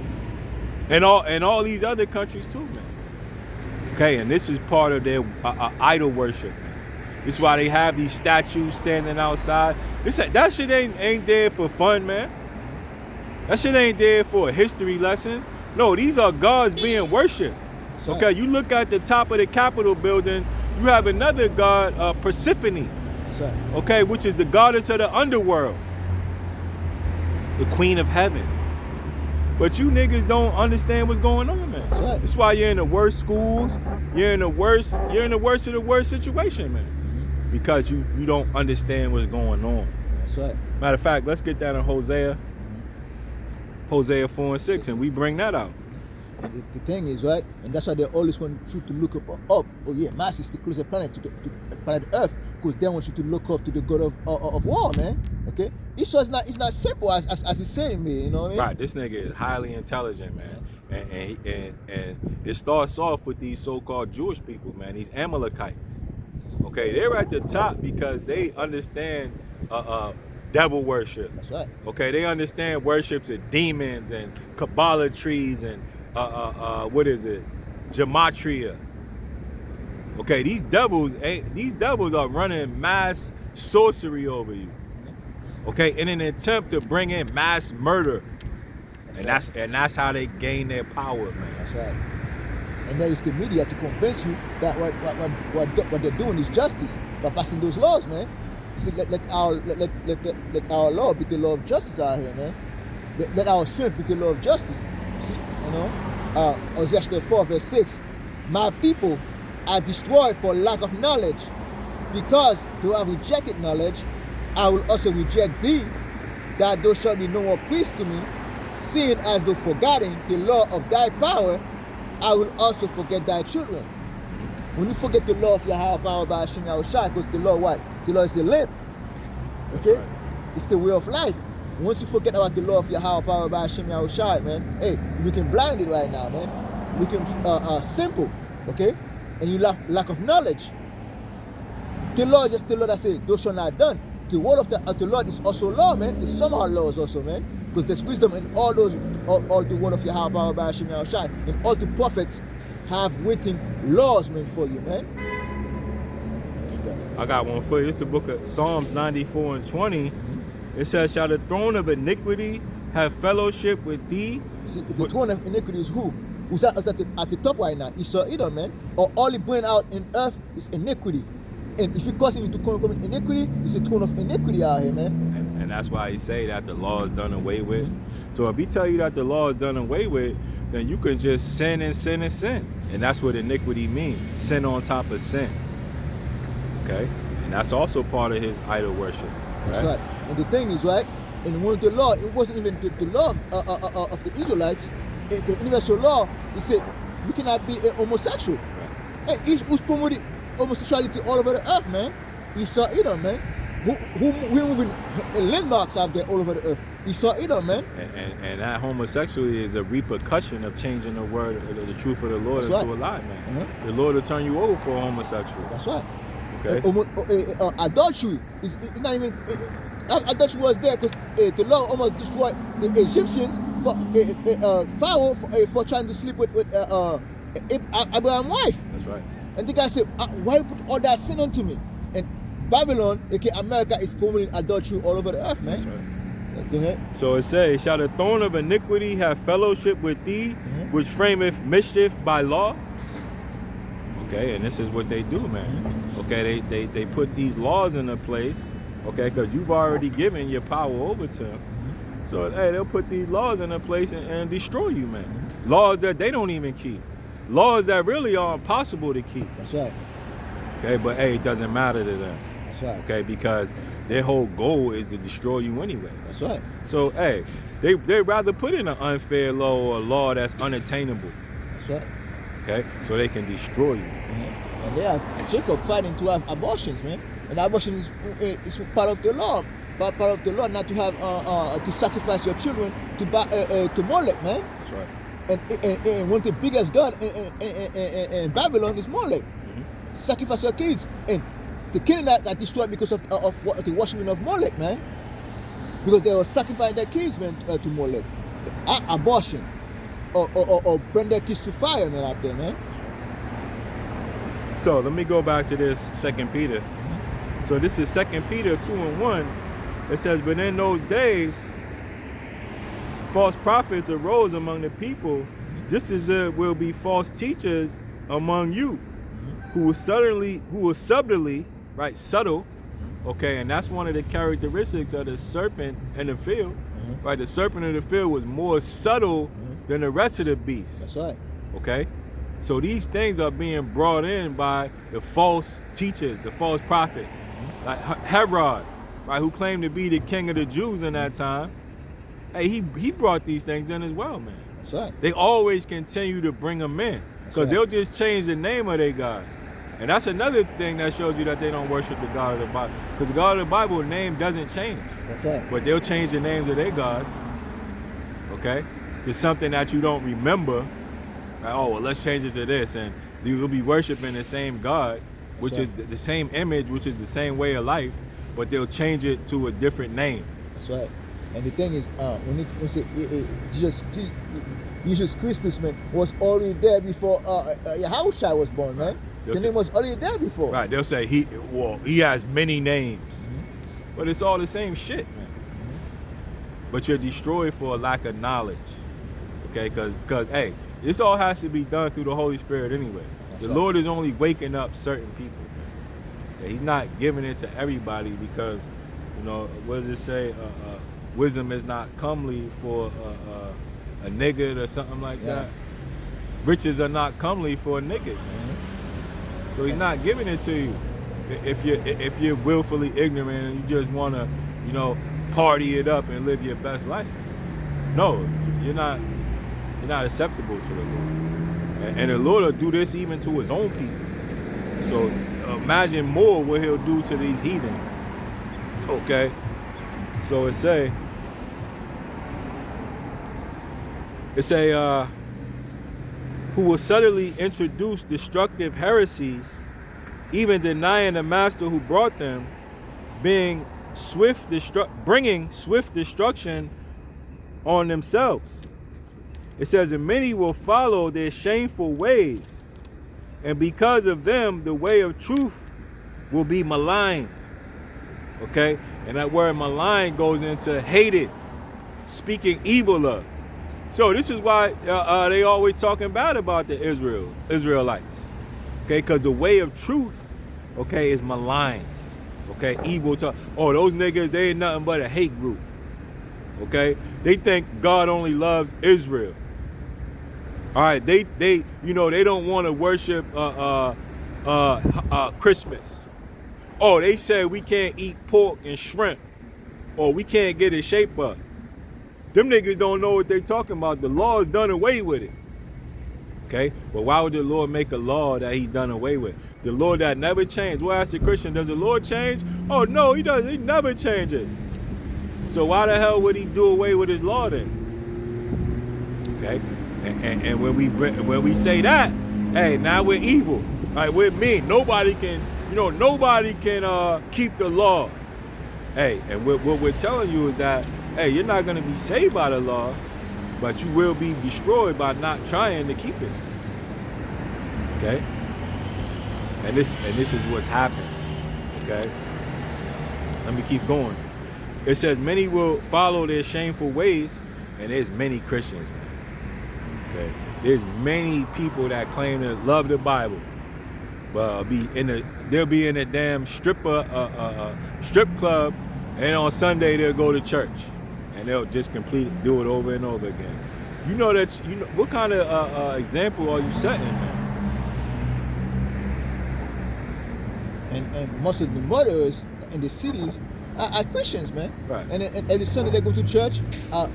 and all these other countries too, man. Okay, and this is part of their idol worship, man. This is why they have these statues standing outside. That shit ain't there for fun, man. That shit ain't there for a history lesson. No, these are gods being worshipped. Okay, you look at the top of the Capitol building, you have another god, Persephone. Okay, which is the goddess of the underworld. The queen of heaven. But you niggas don't understand what's going on, man. That's why you're in the worst schools. You're in the worst of the worst situation, man. Because you don't understand what's going on. That's right. Matter of fact, let's get that in Hosea. Hosea 4:6, and we bring that out. And the thing is, right, and that's why they always want you to look up. Oh yeah, Mars is the closest planet to planet Earth, because they want you to look up to the God of war, man. Okay, it's not simple as it's saying, me. You know what I mean? Right. This nigga is highly intelligent, man, and it starts off with these so-called Jewish people, man. These Amalekites. Okay, they're at the top because they understand devil worship. That's right. Okay, they understand worships of demons and Kabbalah trees and what is it? Gematria. Okay, these devils are running mass sorcery over you. Okay, in an attempt to bring in mass murder. That's how they gain their power, man. That's right. And there is the media to convince you that what they're doing is justice by passing those laws, man. See, let our law be the law of justice out here, man. Let our strength be the law of justice. See, you know, Hosea 4 verse 6. My people are destroyed for lack of knowledge, because they have rejected knowledge. I will also reject thee, that thou shalt be no more priest to me, seeing as though forgetting the law of thy power, I will also forget thy children. When you forget the law of your higher power by Hashem Yahushua, because the law what? The law is the lamp. Okay? Right. It's the way of life. Once you forget about the law of your higher power by Hashem Yahushua, man, hey, you can blind it right now, man. You can simple, okay? And you lack of knowledge. The law just the law that says, thou shalt not done. The word of the Lord is also law, man. The somehow laws also, man. Because there's wisdom in all the word of your higher power by Hashem Yahushua. And all the prophets have written laws, man, for you, man. I got one for you. It's the book of Psalms 94 and 20. It says, shall the throne of iniquity have fellowship with thee? See, the throne of iniquity is who? Who's at the top right now? Esau, Edom, man. Or all it bring out in earth is iniquity. And if you're causing you to commit iniquity, it's a throne of iniquity out here, man. And that's why he say that the law is done away with. So if he tell you that the law is done away with, then you can just sin and sin and sin. And that's what iniquity means. Sin on top of sin. Okay? And that's also part of his idol worship. Right? That's right. And the thing is, right, in one of the law, it wasn't even the law of the Israelites. The universal law, it said you cannot be a homosexual. Right. And who's promoting homosexuality all over the earth, man? Esau, Edom, man. We're moving landmarks out there all over the earth. Esau, Edom, man. And that homosexuality is a repercussion of changing the word, the truth of the Lord into a lie, man. The Lord will turn you over for a homosexual. That's right. Okay. Adultery is not even. Adultery was there because the Lord almost destroyed the Egyptians for Pharaoh for trying to sleep with Abraham's wife. That's right. And the guy said, why you put all that sin onto me? And Babylon, aka America, is promoting adultery all over the earth, man. That's right. Go ahead. So it says, shall the throne of iniquity have fellowship with thee, which frameth mischief by law? Okay, and this is what they do, man. Okay, they put these laws into place, okay, because you've already given your power over to them. So, hey, they'll put these laws into place and destroy you, man. Laws that they don't even keep. Laws that really are impossible to keep. That's right. Okay, but hey, it doesn't matter to them. That's right. Okay, because their whole goal is to destroy you anyway. That's right. So, hey, they'd rather put in an unfair law or a law that's unattainable. That's right. Okay, so they can destroy you. And they have Jacob fighting to have abortions, man. And abortion is part of the law. Part of the law not to have to sacrifice your children to Molech, man. That's right. And one of the biggest god in Babylon is Molech. Sacrifice your kids. And the king that destroyed because of the worshiping of Molech, man. Because they were sacrificing their kids, man, to Molech. Abortion. Or burn their kids to fire, man, out there, man. So let me go back to this 2 Peter. So this is 2 Peter 2:1. It says, but in those days, false prophets arose among the people, just as there will be false teachers among you, who will subtly, right, subtle, okay, and that's one of the characteristics of the serpent in the field, right? The serpent in the field was more subtle than the rest of the beasts. That's right. Okay, so these things are being brought in by the false teachers, the false prophets, like Herod, right, who claimed to be the king of the Jews in that time. Hey, he brought these things in as well, man. That's right. They always continue to bring them in, because they'll just change the name of their God. And that's another thing that shows you that they don't worship the God of the Bible. Because the God of the Bible name doesn't change. That's right. But they'll change the names of their gods, okay, to something that you don't remember. Like, oh, well, let's change it to this. And you'll be worshiping the same God, which is the same image, which is the same way of life, but they'll change it to a different name. That's right. And the thing is, when you say Jesus Christus, man, was already there before Yahushua was born, man. The name was already there before. Right. They'll say he has many names, but it's all the same shit, man. But you're destroyed for a lack of knowledge, okay? Because hey, this all has to be done through the Holy Spirit anyway. The Lord is only waking up certain people, man. Yeah, he's not giving it to everybody because, you know, what does it say? Wisdom is not comely for a nigga or something like that. Riches are not comely for a nigga, man. So he's not giving it to you if you're willfully ignorant and you just want to, you know, party it up and live your best life. No, you're not acceptable to the Lord. And the Lord will do this even to his own people. So imagine more what he'll do to these heathen. Okay? So it say, who will subtly introduce destructive heresies, even denying the master who brought them, bringing swift destruction on themselves. It says, and many will follow their shameful ways, and because of them, the way of truth will be maligned. Okay? And that word malign goes into hated, speaking evil of. So this is why they always talking bad about the Israelites. Okay? Because the way of truth, okay, is maligned. Okay? Evil talk. Oh, those niggas, they ain't nothing but a hate group. Okay? They think God only loves Israel. All right, they you know, they don't want to worship Christmas. Oh, they say we can't eat pork and shrimp, or we can't get a shape up. Them niggas don't know what they talking about. The law is done away with it. Okay, but why would the Lord make a law that he's done away with? The Lord that never changed. Well, as a Christian, does the Lord change? Oh no, he doesn't. He never changes. So why the hell would he do away with his law then? Okay. And when we say that, hey, now we're evil, right? We're mean. Nobody can keep the law. Hey, and what we're telling you is that, hey, you're not going to be saved by the law, but you will be destroyed by not trying to keep it. Okay? And this is what's happened. Okay? Let me keep going. It says many will follow their shameful ways, and there's many Christians, man. Okay. There's many people that claim to love the Bible, but they'll be in a damn strip club, and on Sunday they'll go to church, and they'll just do it over and over again. You know what kind of example are you setting, man? And most of the mothers in the cities are Christians, man. Right. And every Sunday they go to church.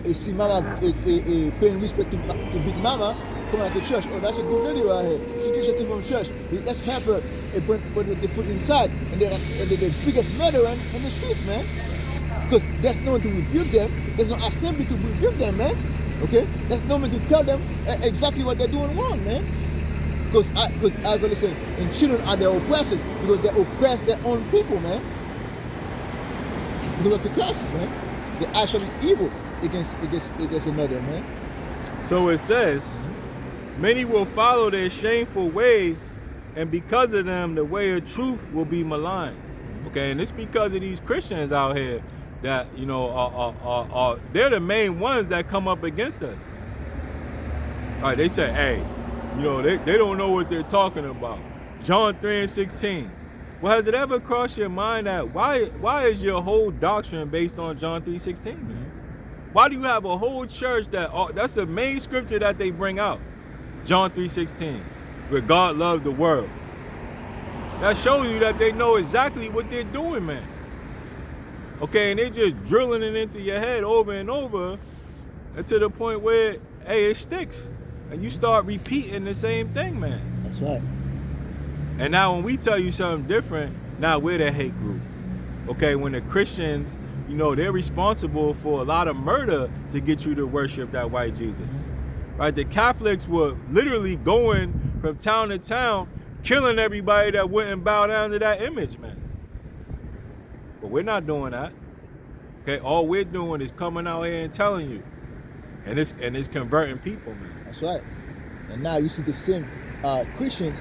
You see mama paying respect to big mama coming out to church. Oh, that's a good lady right here. She gets something from church. Let's help her and put the foot inside. And they're the biggest murderer in the streets, man. Because there's no one to rebuke them. There's no assembly to rebuke them, man. Okay? There's no one to tell them exactly what they're doing wrong, man. Because I gotta listen, and children are their oppressors because they oppress their own people, man. Because of the curses, man. They're actually evil against another, man. So it says, many will follow their shameful ways, and because of them, the way of truth will be maligned. Okay, and it's because of these Christians out here that, you know, they're the main ones that come up against us. All right, they say, hey, you know, they don't know what they're talking about. John 3:16. Well, has it ever crossed your mind that why is your whole doctrine based on John 3:16, man? Why do you have a whole church that's the main scripture that they bring out? John 3:16, where God loved the world. That shows you that they know exactly what they're doing, man. Okay, and they're just drilling it into your head over and over, and to the point where, hey, it sticks. And you start repeating the same thing, man. That's right. And now when we tell you something different, now we're the hate group. Okay, when the Christians, you know, they're responsible for a lot of murder to get you to worship that white Jesus. Right? The Catholics were literally going from town to town, killing everybody that wouldn't bow down to that image, man. But we're not doing that. Okay, all we're doing is coming out here and telling you. And it's converting people, man. That's right. And now you see the same Christians,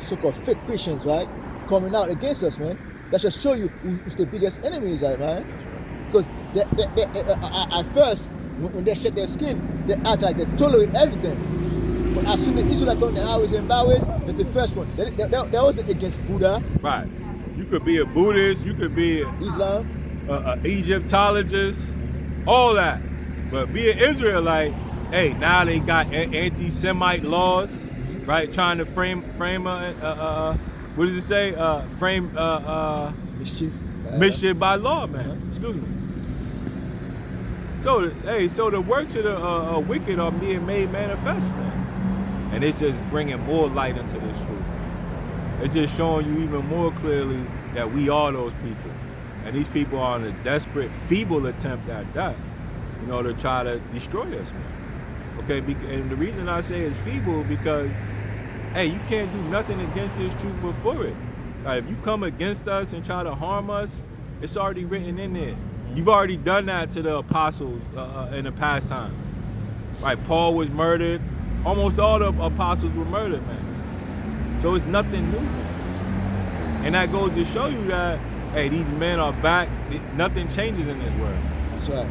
so-called fake Christians, right, coming out against us, man. That should show you who's the biggest enemies, right, man? Because at first, when they shed their skin, they act like they tolerate everything. But as soon as the Israelites on the highways and byways, that's the first one. That wasn't against Buddha. Right. You could be a Buddhist, you could be Islam, an Egyptologist, all that. But be an Israelite, hey, now they got anti-Semite laws, right? Trying to frame what does it say? Mischief by law, man. Excuse me. So, hey, so the works of the wicked are being made manifest, man. And it's just bringing more light into this truth. It's just showing you even more clearly that we are those people. And these people are on a desperate, feeble attempt at that, you know, to try to destroy us, man. Okay, and the reason I say it's feeble because, hey, you can't do nothing against this truth before it. Right, if you come against us and try to harm us, it's already written in there. You've already done that to the apostles in the past time. Right, Paul was murdered. Almost all the apostles were murdered, man. So it's nothing new, man. And that goes to show you that, hey, these men are back. Nothing changes in this world. That's right.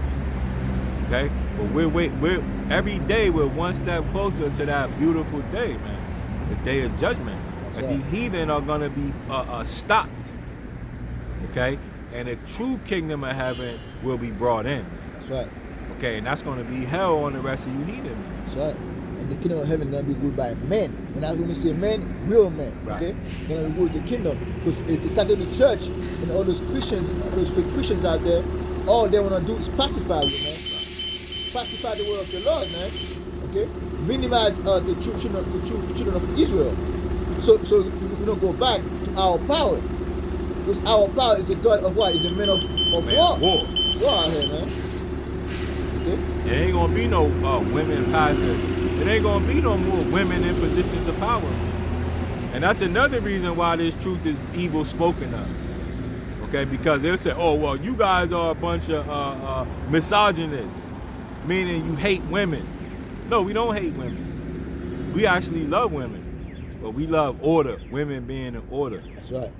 Okay, but we're every day we're one step closer to that beautiful day, man. The day of judgment. That these heathen are gonna be stopped. Okay, and the true kingdom of heaven will be brought in. That's right. Okay, and that's gonna be hell on the rest of you heathen. That's right. And the kingdom of heaven is gonna be ruled by men. When I when we say men, real men. Right. Okay, they're gonna rule the kingdom. Because the Catholic Church and all those Christians, those fake Christians out there, all they wanna do is pacify you, man. Pacify the word of the Lord, man. Okay, minimize the children of Israel. So we don't go back to our power. Because our power is a God of what? Is a man of war. War out here, man. Okay? There ain't gonna be no women pastors. There ain't gonna be no more women in positions of power. And that's another reason why this truth is evil spoken of. Okay, because they'll say, oh, well, you guys are a bunch of misogynists, meaning you hate women. No, we don't hate women. We actually love women. But we love order, women being in order. That's right.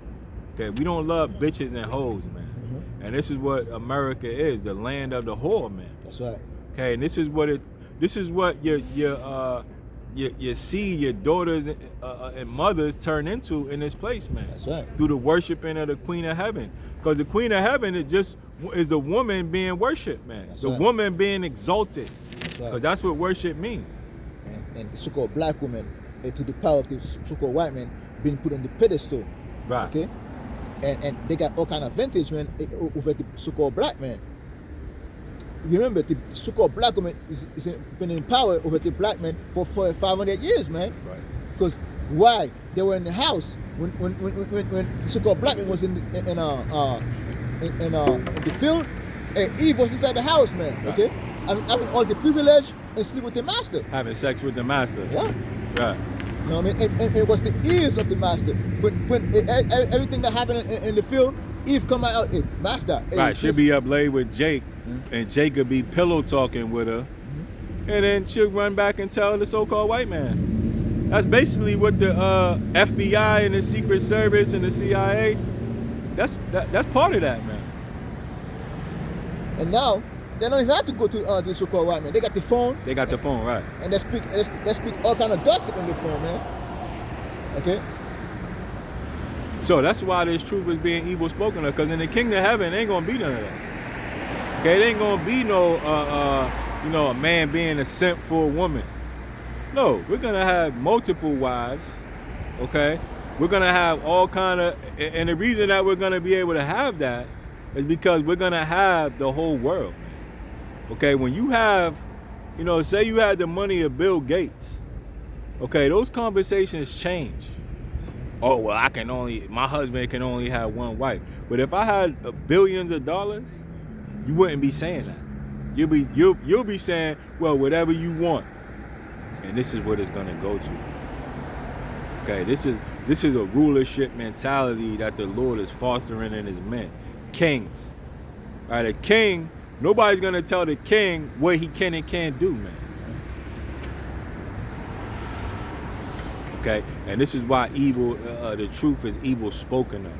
Okay, we don't love bitches and hoes, man. Mm-hmm. And this is what America is, the land of the whore, man. That's right. Okay, and this is what your seed, your daughters and mothers turn into in this place, man. That's right. Through the worshiping of the Queen of Heaven. Because the Queen of Heaven is the woman being worshipped, man. That's the right. woman being exalted. That's right. Because that's what worship means. And the so-called black women, to the power of the so-called white men, being put on the pedestal. Right. Okay? And they got all kind of advantage, man, over the so-called black man. Remember, the so-called black woman is been in power over the black man for 500 years, man. Right. Because why? They were in the house when the so-called black man was in the field, and Eve was inside the house, man. Right. Okay, having all the privilege and sleep with the master. Having sex with the master. Yeah. Right. You know what I mean? And it was the ears of the master. But when everything that happened in the field, Eve come out, hey, master. Hey, Right, she'll be up late with Jake, and Jake could be pillow talking with her, and then she'll run back and tell the so-called white man. That's basically what the FBI and the Secret Service and the CIA, That's part of that, man. And now they don't even have to go to the so-called white man. They got the phone. They got the phone, right? And they speak all kind of gossip on the phone, man. Okay. So that's why this truth is being evil spoken of, because in the kingdom of heaven, ain't gonna be none of that. Okay, it ain't gonna be no, a man being a simp for a woman. No, we're gonna have multiple wives. Okay, we're gonna have all kind of, and the reason that we're gonna be able to have that is because we're gonna have the whole world. Okay, when you have, say you had the money of Bill Gates. Okay, those conversations change. Oh, well, my husband can only have one wife. But if I had billions of dollars, you wouldn't be saying that. You'll be saying, well, whatever you want. And this is what it's gonna go to. Okay, this is a rulership mentality that the Lord is fostering in his men. Kings. Right, a king, nobody's gonna tell the king what he can and can't do, man. Okay, and this is why evil, the truth is evil spoken of.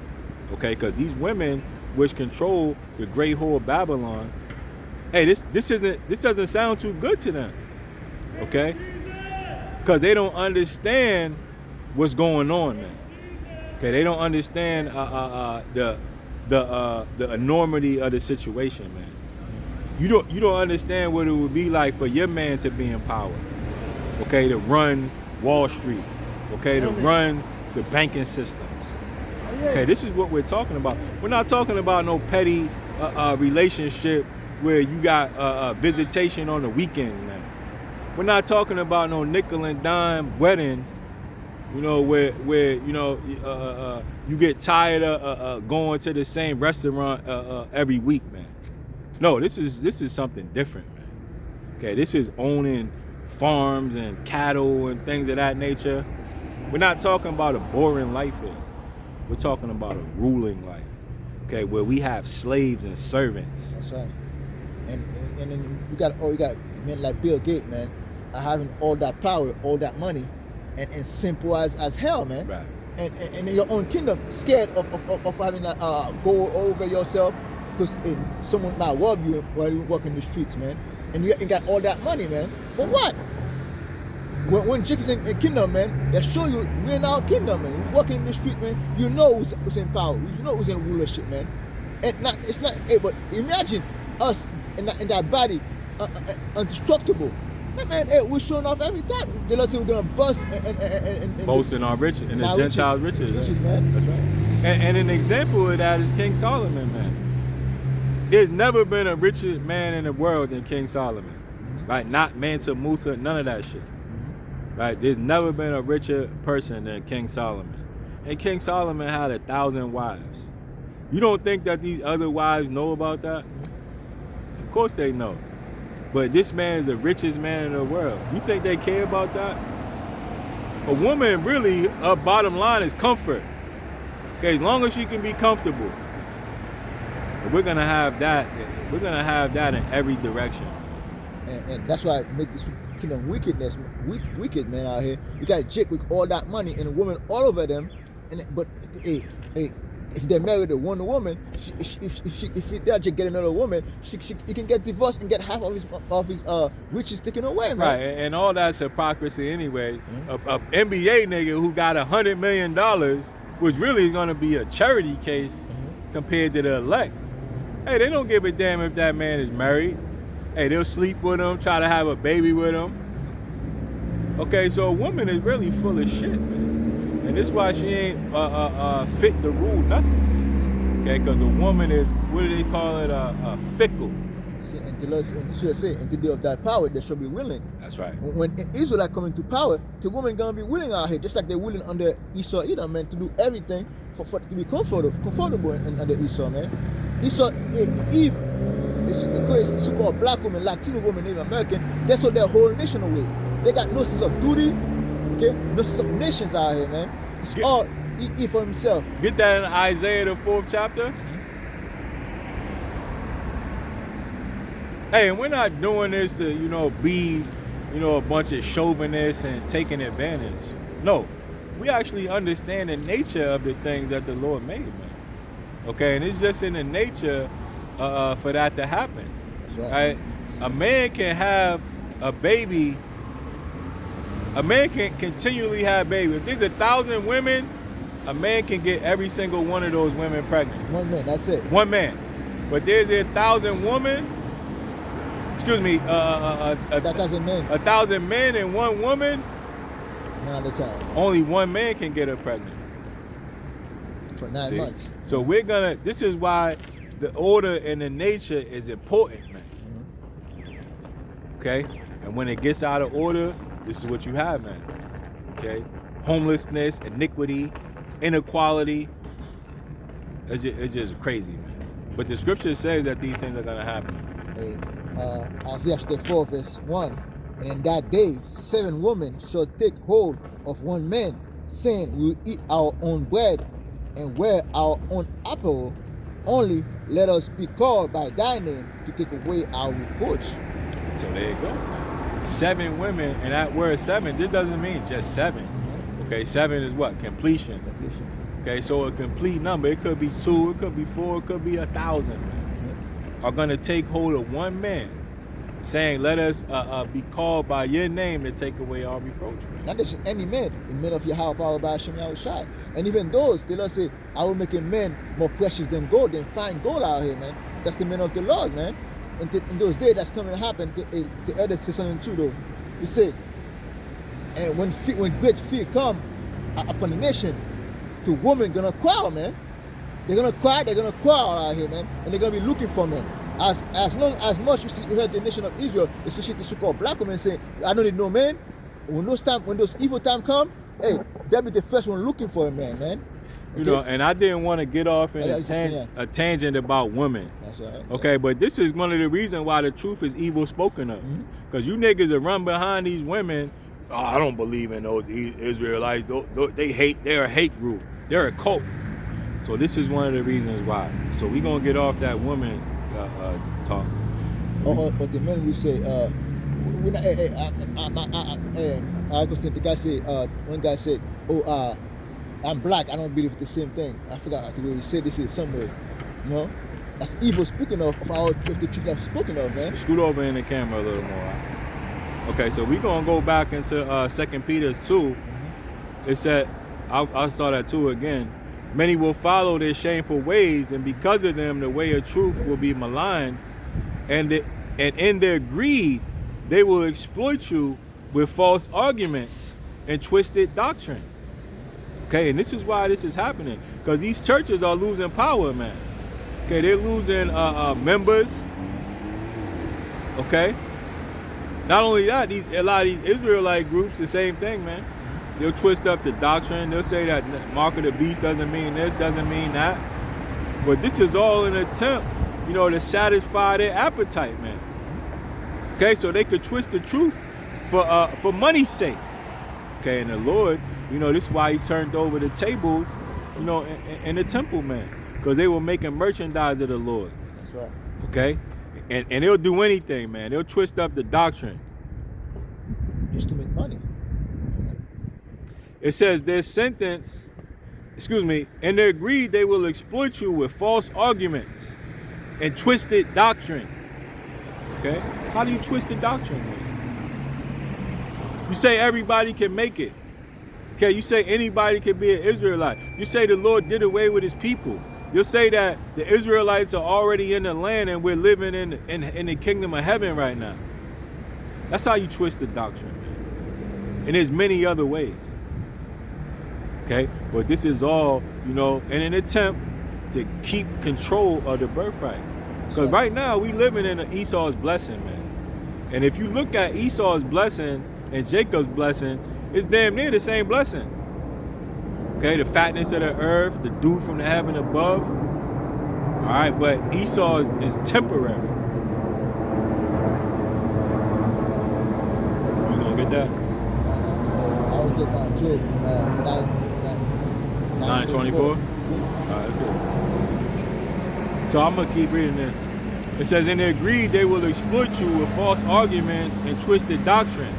Okay, because these women which control the great whore of Babylon, hey, this doesn't sound too good to them. Okay, because they don't understand what's going on, man. Okay, they don't understand the enormity of the situation, man. You don't understand what it would be like for your man to be in power. Okay, to run Wall Street. Okay, to run the banking systems. Okay, this is what we're talking about. We're not talking about no petty relationship where you got visitation on the weekends, man. We're not talking about no nickel and dime wedding, where you get tired of going to the same restaurant every week, man. No, this is something different, man. Okay, this is owning farms and cattle and things of that nature. We're not talking about a boring life here. We're talking about a ruling life, okay, where we have slaves and servants. That's right. And then you got men like Bill Gates, man, having all that power, all that money, and simple as hell, man. Right. And in your own kingdom, scared of having to go over yourself because someone might rob you while you walk in the streets, man. And you got all that money, man. For what? When Jake is in kingdom, man, they show you we're in our kingdom, man. You're walking in the street, man. You know who's in power. You know who's in rulership, man. And it's not. Hey, but imagine us in that body, indestructible. Man, hey, we're showing off every time. They don't say we're gonna bust and boast in our riches, in the Gentiles' riches. Man. That's right. And an example of that is King Solomon, man. There's never been a richer man in the world than King Solomon, right? Not Mansa Musa, none of that shit. Right? There's never been a richer person than King Solomon. And King Solomon had 1,000 wives. You don't think that these other wives know about that? Of course they know. But this man is the richest man in the world. You think they care about that? A woman, really, her bottom line is comfort. Okay, as long as she can be comfortable. And we're gonna have that. We're gonna have that in every direction. And that's why I make this kingdom wicked man out here. You got a chick with all that money and a woman all over them, but if they're married to one woman, if they just get another woman, he can get divorced and get half of his riches taken away, man. Right, and all that's hypocrisy anyway. Mm-hmm. A NBA nigga who got $100 million, which really is gonna be a charity case compared to the elect. Hey, they don't give a damn if that man is married. Hey, they'll sleep with him, try to have a baby with him. Okay, so a woman is really full of shit, man. And this why she ain't fit to rule nothing. Okay, because a woman is, what do they call it, fickle. And the Lord say, in the day of that power, they shall be willing. That's right. When Israel come into power, the woman gonna be willing out here, just like they're willing under Esau, man, to do everything for to be comfortable under Esau, man. Esau, Eve, the so-called black woman, Latino woman, Native American, they sold their whole nation away. They got no sense of duty, okay? No sense of nations out here, man. It's all Eve for himself. Get that in Isaiah, the 4th chapter. Hey, and we're not doing this to, be, a bunch of chauvinists and taking advantage. No, we actually understand the nature of the things that the Lord made, man. Okay, and it's just in the nature for that to happen. That's right. Right? A man can have a baby. A man can continually have babies. If there's 1,000 women, a man can get every single one of those women pregnant. One man, that's it. One man. But there's 1,000 women. Excuse me. That doesn't mean 1,000 men and one woman. one at a time Only one man can get her pregnant. for 9 See? months. So we're gonna. This is why the order and the nature is important, man. Okay, and when it gets out of order, this is what you have, man. Okay, homelessness, iniquity, inequality. It's just crazy, man. But the scripture says that these things are gonna happen. Hey, Isaiah 4 verse 1. And in that day 7 women shall take hold of one man, saying, we'll eat our own bread and wear our own apparel. Only let us be called by thy name to take away our reproach. So there it goes, man. 7 women, and that word 7, this doesn't mean just 7. Okay, 7 is what? Completion. Completion. Okay, so a complete number. It could be 2, it could be 4, it could be 1,000, man. Are gonna take hold of one man, saying, let us be called by your name to take away our reproach, man. Not just any man, the men of Yahweh power by Hashem Yahushai. And even those, they don't say, I will make a man more precious than gold, than fine gold out here, man. That's the men of the Lord, man. And in those days, that's coming to happen. The elder says something too, though. He said, and when great fear come upon the nation, the women gonna cry, man. They're gonna cry out here, man. And they're gonna be looking for men. As much you heard the nation of Israel, especially the so-called black women saying, I don't need no man. When those evil time come, hey, they'll be the first one looking for a man, man. You know, and I didn't want to get off in Yeah, a tangent about women. That's right. Okay, but this is one of the reasons why the truth is evil spoken of. Because you niggas that run behind these women, oh, I don't believe in those Israelites. They're a hate group. They're a cult. So this is one of the reasons why. So we going to get off that woman talk. Or the men who say, when I was saying, the guy said, one guy said, oh, I'm black, I don't believe the same thing. I forgot the way he said this is somewhere. You know? That's evil speaking of the truth I'm speaking of, man. Scoot over in the camera a little more. Right? Okay, so we're going to go back into 2 Peter 2. It said, I'll start at 2 again. Many will follow their shameful ways, and because of them, the way of truth will be maligned. And in their greed, they will exploit you with false arguments and twisted doctrine. Okay, and this is why this is happening. Because these churches are losing power, man. Okay, they're losing members. Okay? Not only that, a lot of these Israelite groups, the same thing, man. They'll twist up the doctrine. They'll say that mark of the beast doesn't mean this, doesn't mean that. But this is all an attempt, you know, to satisfy their appetite, man. Okay, so they could twist the truth for money's sake. Okay, and the Lord, you know, this is why he turned over the tables, you know, in the temple, man. Because they were making merchandise of the Lord. That's right. Okay? And they'll do anything, man. They'll twist up the doctrine. Just to make money. It says their sentence, in their greed they will exploit you with false arguments and twisted doctrine. Okay? How do you twist the doctrine, man? You say everybody can make it. Okay, you say anybody can be an Israelite. You say the Lord did away with his people. You'll say that the Israelites are already in the land and we're living in the kingdom of heaven right now. That's how you twist the doctrine, man. And there's many other ways. Okay? But this is all, you know, in an attempt to keep control of the birthright. Because right now we living in Esau's blessing, man. And if you look at Esau's blessing and Jacob's blessing, it's damn near the same blessing. Okay, the fatness of the earth, the dew from the heaven above. All right, but Esau is temporary. Who's gonna get that? I would get Job 9:24. All right, that's good. So I'm gonna keep reading this. It says, in their greed, they will exploit you with false arguments and twisted doctrine.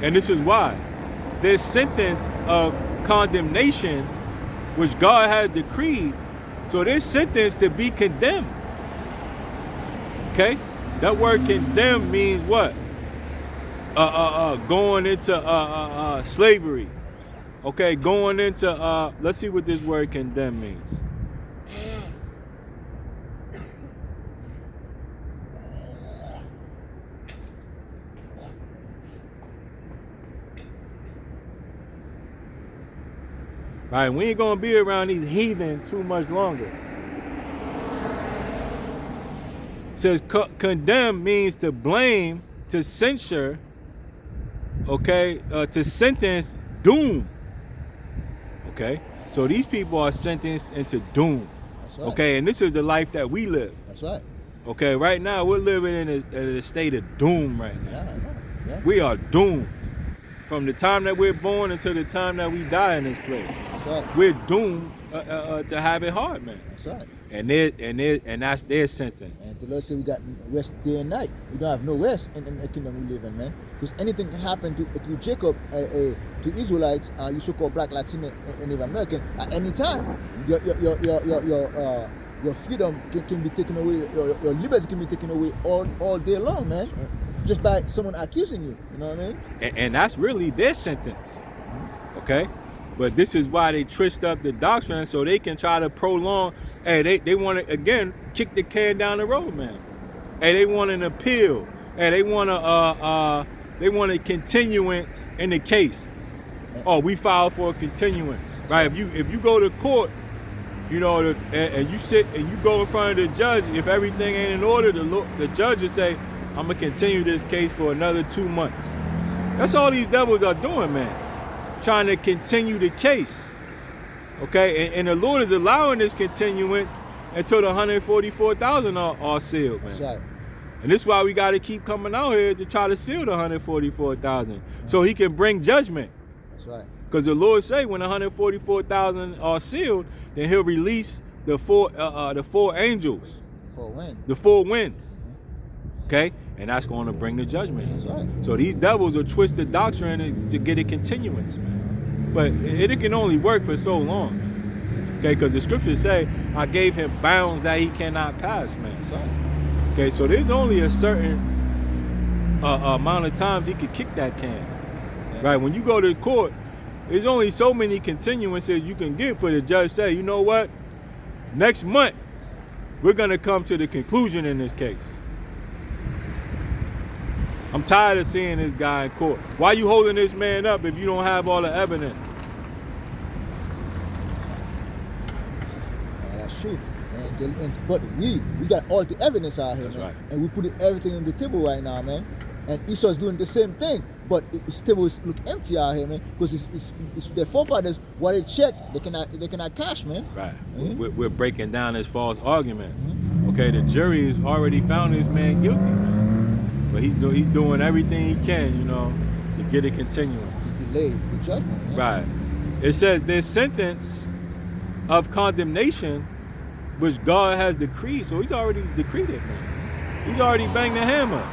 And this is why. Their sentence of condemnation, which God has decreed, So they're sentenced to be condemned. Okay? That word condemn means what? Going into slavery. Okay, going into let's see what this word condemn means. Right, we ain't gonna be around these heathen too much longer. It says condemn means to blame, to censure, okay, to sentence, doom. Okay, so these people are sentenced into doom. That's right. Okay, and this is the life that we live. That's right. Okay, right now we're living in a state of doom right now. Yeah, I know. Yeah. We are doomed. From the time that we're born until the time that we die in this place. That's right. We're doomed to have it hard, man. That's right. And that's their sentence. And the Lord said we got rest day and night. We don't have no rest in the kingdom we live in, man. Because anything can happen to Jacob, to Israelites, you so-called Black, Latino, and Native American at any time. Your freedom can be taken away. Your liberty can be taken away all day long, man. Just by someone accusing you. You know what I mean? And that's really their sentence. Okay? But this is why they twist up the doctrine so they can try to prolong. Hey, they want to, again, kick the can down the road, man. Hey, they want an appeal. Hey, they want a continuance in the case. Oh, we filed for a continuance. Right? If you go to court, you know, and you sit and you go in front of the judge, if everything ain't in order, the judge will say, I'm going to continue this case for another 2 months. That's all these devils are doing, man. Trying to continue the case. Okay? And the Lord is allowing this continuance until the 144,000 are sealed, man. That's right. And this is why we got to keep coming out here to try to seal the 144,000 so he can bring judgment. That's right. Because the Lord say when 144,000 are sealed, then he'll release the four angels. For when? The 4 winds. Okay? And that's going to bring the judgment. That's right. So these devils will twist the doctrine to get a continuance, man. But it can only work for so long, man. Okay? Because the scriptures say, I gave him bounds that he cannot pass, man. That's right. Okay? So there's only a certain amount of times he could kick that can. Yeah. Right? When you go to court, there's only so many continuances you can get for the judge say, you know what? Next month, we're going to come to the conclusion in this case. I'm tired of seeing this guy in court. Why you holding this man up if you don't have all the evidence? Yeah, that's true. But we got all the evidence out here, That's man. right. And we put everything on the table right now, man. And Esau's doing the same thing. But his tables look empty out here, man. Because it's their forefathers, what they check, they cannot cash, man. Right. Mm-hmm. We're breaking down his false arguments. Mm-hmm. Okay, the jury has already found this man guilty, man. But he's doing everything he can, you know, to get a continuance. Delay the judgment, man. Right. It says this sentence of condemnation which God has decreed. So he's already decreed it, man. He's already banged the hammer.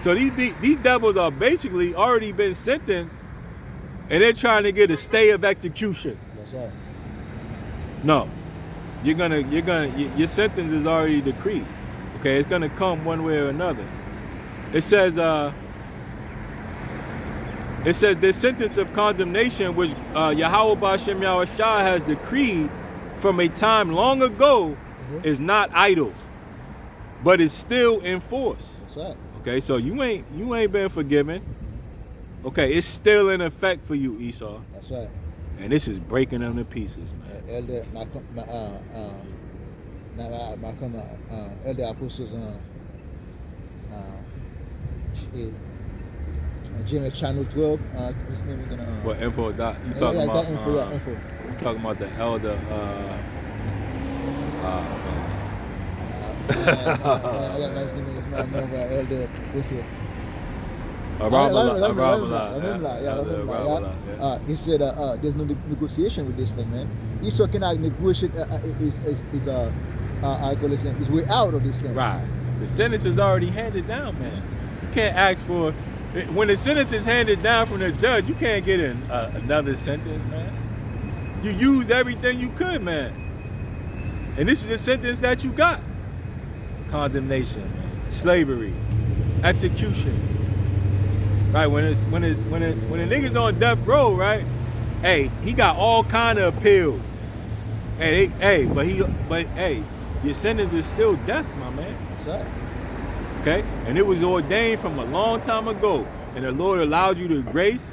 So these devils are basically already been sentenced, and they're trying to get a stay of execution. That's right. No, your sentence is already decreed. Okay, it's gonna come one way or another. It says this sentence of condemnation which Yahweh B'Shem Yahushua has decreed from a time long ago is not idle, but is still in force. That's right. Okay, so you ain't been forgiven. Okay, it's still in effect for you, Esau. That's right. And this is breaking them to pieces, man. Elder Elder Apostles Jimmy Channel 12. What's his name again? What info? You talking about? That info. Info. You talking about the elder? I got his name. Elder. What's it? He said there's no negotiation with this thing, man. Esau cannot negotiate his way out of this thing. Right. The sentence is already handed down, man. You can't ask for when the sentence is handed down from the judge. You can't get another sentence, man. You used everything you could, man. And this is the sentence that you got. Condemnation, slavery, execution. Right, when a nigga's on death row, right? Hey, he got all kind of appeals. But your sentence is still death, my man. That's right. Okay? And it was ordained from a long time ago. And the Lord allowed you to grace.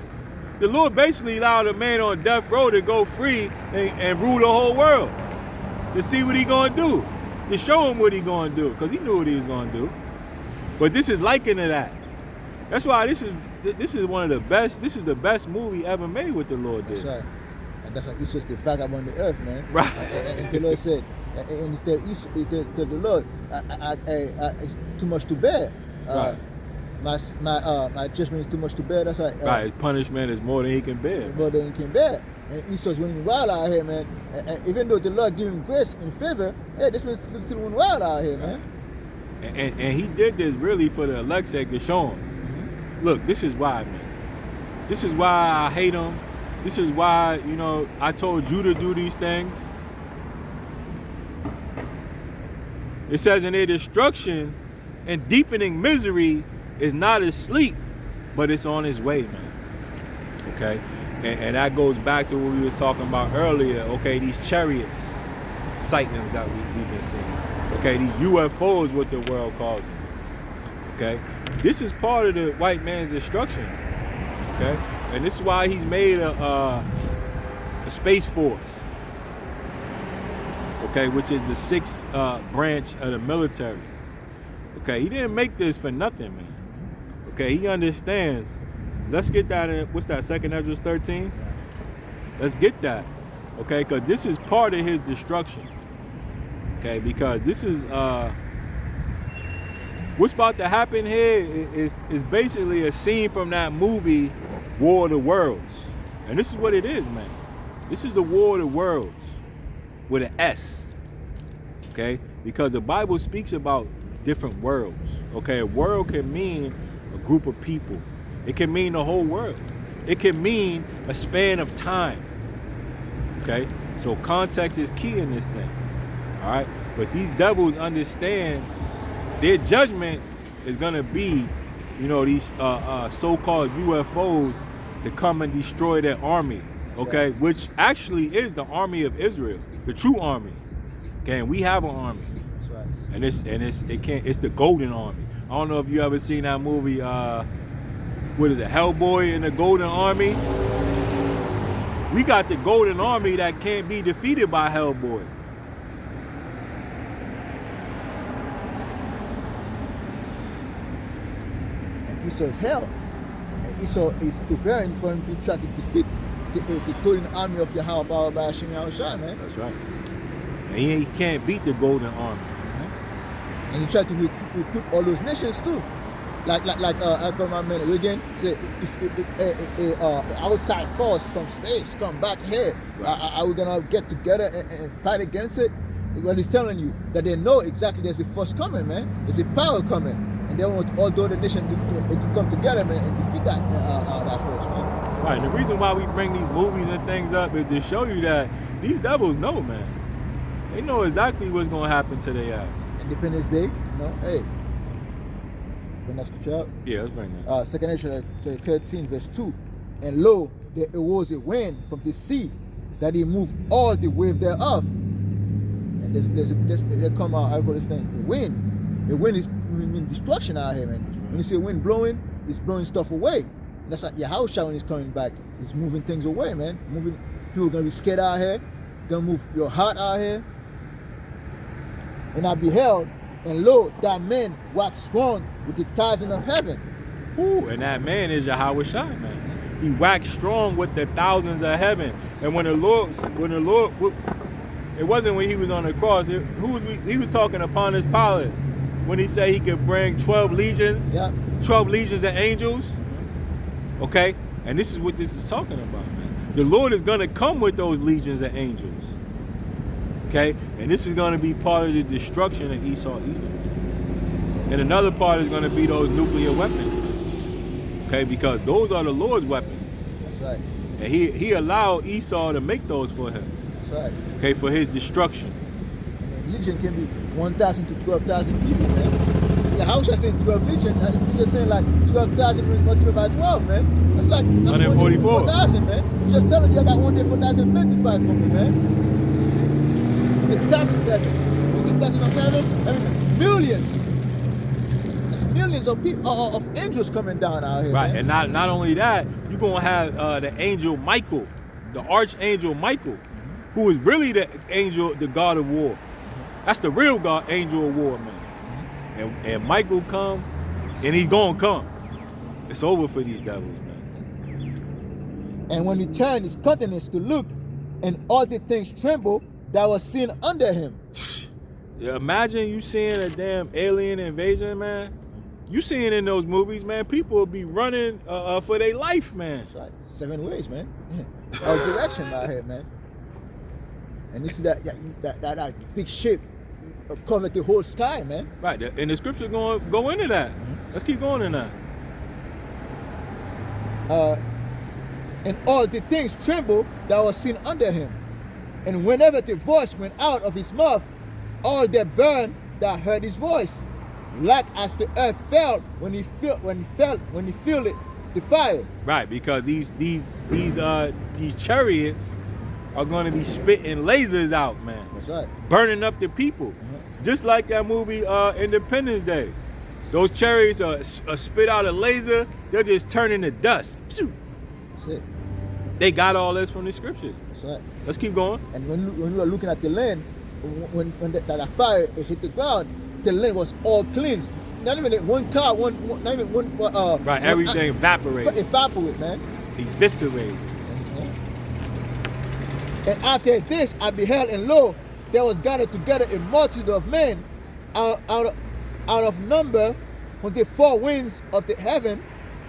The Lord basically allowed a man on death row to go free and rule the whole world. To see what he gonna do. To show him what he gonna do. Because he knew what he was gonna do. But this is likened to that. That's why this is one of the best. This is the best movie ever made with the Lord did. That's right. And that's why Esau's the vagabond on the earth, man. Right. And the Lord said, and instead tell the Lord, it's too much to bear. Right. My judgment is too much to bear. That's right. Right. His punishment is more than he can bear. More than he can bear. And Esau's running wild out here, man. And even though the Lord gave him grace and favor, hey, this man's still running wild out here, man. And he did this really for the elect's sake to show him. Look, this is why, man. This is why I hate him. This is why, I told you to do these things. It says in their destruction and deepening misery is not asleep, but it's on its way, man. Okay? And that goes back to what we was talking about earlier. Okay, these chariots, sightings that we've been seeing. Okay, these UFOs, what the world calls them. Okay? This is part of the white man's destruction. Okay? And this is why he's made a space force. Okay, which is the sixth branch of the military. Okay, he didn't make this for nothing, man. Okay, he understands. Let's get that in, what's that, 2nd Ezra 13? Let's get that. Okay, because this is part of his destruction. Okay, because this is what's about to happen here is basically a scene from that movie War of the Worlds. And this is what it is, man. This is the War of the Worlds with an S. Okay? Because the Bible speaks about different worlds. Okay? A world can mean a group of people. It can mean the whole world. It can mean a span of time. Okay? So context is key in this thing. All right? But these devils understand their judgment is going to be, these so-called UFOs to come and destroy their army. Okay? Right. Which actually is the army of Israel, the true army. Okay? And we have an army. That's right. And it's the Golden Army. I don't know if you ever seen that movie, what is it, Hellboy and the Golden Army? We got the Golden Army that can't be defeated by Hellboy. And Esau is hell. And Esau is preparing for him to try to defeat the Golden Army of Yahweh Power by Hashem Yahushua, man. That's right. And he can't beat the Golden Army. And he tried to recruit all those nations too. Like I call my man again, say if outside force from space come back here, right. Are we gonna get together and fight against it? Well, he's telling you that they know exactly there's a force coming, man. There's a power coming, and they want all the other nations to come together, man, and defeat that force, man. Right. And the reason why we bring these movies and things up is to show you that these devils know, man. They know exactly what's gonna happen to their ass. Independence Day, hey. Bring that scripture out? Yeah, let's bring that. 2nd Ezra 13, verse 2. And lo, there arose a wind from the sea that he moved all the wave thereof. And there come out, I call this thing, a wind. A wind is mean destruction out here, man. When you see a wind blowing, it's blowing stuff away. And that's like Yahushua when he's coming back. He's moving things away, man. People are going to be scared out here. Going to move your heart out here. And I beheld, and lo, that man waxed strong with the thousands of heaven. Ooh, and that man is Yahushua, man. He waxed strong with the thousands of heaven. And when the Lord, it wasn't when he was on the cross. He was talking upon his Pilate when he said he could bring 12 legions, 12 legions of angels. Okay, and this is what this is talking about, man. The Lord is gonna come with those legions of angels. Okay, and this is going to be part of the destruction of Esau Edom. And another part is going to be those nuclear weapons. Okay, because those are the Lord's weapons. That's right. And he allowed Esau to make those for him. That's right. Okay, for his destruction. legion can be 1,000 to 12,000 people, man. Yeah, how should I say 12 legion? It's just saying like 12,000 multiplied by 12, man. That's 144. 4,000, man. You just telling me I got 4,000 men to fight for me, man. You see? It's 1,000 of heaven. It's 1,000 of heaven. Millions. That's millions of people, of angels coming down out here, Right, man. and not only that, you're gonna have the angel Michael, the archangel Michael, who is really the angel, the god of war. That's the real god, angel of war, man. And Michael come, and he's gonna come. It's over for these devils, man. And when he turned his countenance to look, and all the things tremble that was seen under him. Yeah, imagine you seeing a damn alien invasion, man. You seeing in those movies, man, people will be running for their life, man. That's right. 7 ways, man. All direction out here, man. And this is that big ship covered the whole sky, man. Right, and the scripture going go into that. Let's keep going in that. And all the things trembled that was seen under him. And whenever the voice went out of his mouth, all that burned that heard his voice, like as the earth fell when he filled it the fire. Right, because these chariots are going to be spitting lasers out, man. That's right. Burning up the people. Just like that movie Independence Day. Those chariots are spit out a laser, they're just turning to dust. Phew. That's it. They got all this from the scriptures. That's right. Let's keep going. And when we were looking at the land, when that fire hit the ground, the land was all cleansed. Not even one car, not even one. Right, everything evaporated. Evaporate, man. Eviscerated. And after this, I beheld, and lo, there was gathered together a multitude of men out of number from the four winds of the heaven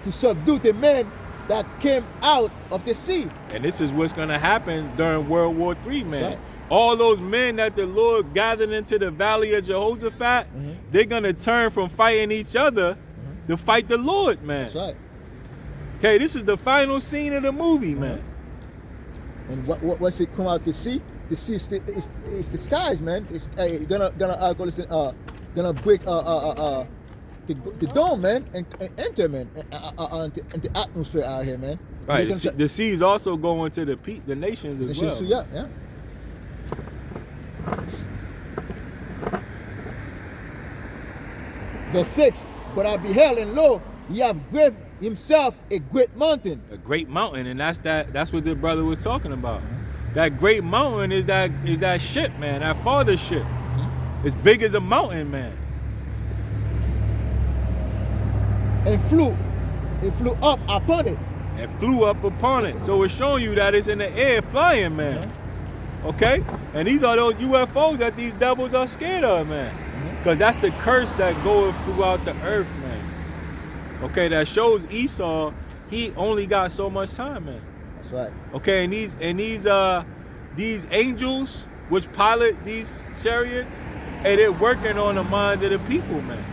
to subdue the men that came out of the sea. And this is what's going to happen during World War III, man. Right. All those men that the Lord gathered into the valley of Jehoshaphat, they're going to turn from fighting each other to fight the Lord, man. That's right. Okay, this is the final scene of the movie, man. And what's it come out to sea? The sea is the skies, man. It's gonna break the dome, man, and enter, man, and the atmosphere out here, man. Right. The seas also go into the nations as well. Yeah. Verse 6. But I beheld, and lo, he hath graved himself a great mountain. A great mountain, and that's what the brother was talking about. That great mountain is that ship, man, that father ship. As big as a mountain, man. And flew up upon it. And flew up upon it. So it's showing you that it's in the air flying, man. Okay? And these are those UFOs that these devils are scared of, man. Because that's the curse that goes throughout the earth, man. Okay, that shows Esau, he only got so much time, man. That's right. Okay, and these angels which pilot these chariots, hey, they're working on the minds of the people, man.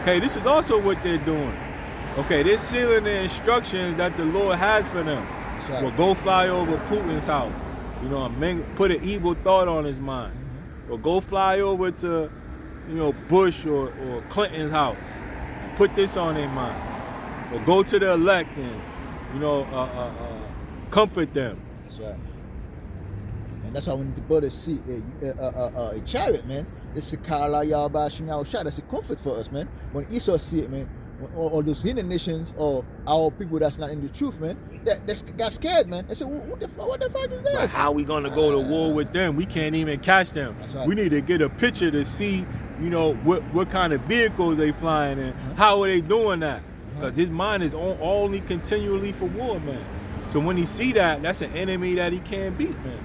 Okay, this is also what they're doing. Okay, they're sealing the instructions that the Lord has for them. That's right. Well, go fly over Putin's house. You know, put an evil thought on his mind. Or go fly over to, Bush or Clinton's house. And put this on their mind. Or go to the elect and, comfort them. That's right. And that's why when the brothers see a chariot, man, it's a kala yaba shimya shot. That's a comfort for us, man. When Esau see it, man, or those hidden nations or our people that's not in the truth, man, that got scared, man. They said, what the fuck is that? Like, how we gonna go to war with them? We can't even catch them. Right. We need to get a picture to see, what kind of vehicles they flying and how are they doing that? Because his mind is only continually for war, man. So when he see that, that's an enemy that he can't beat, man.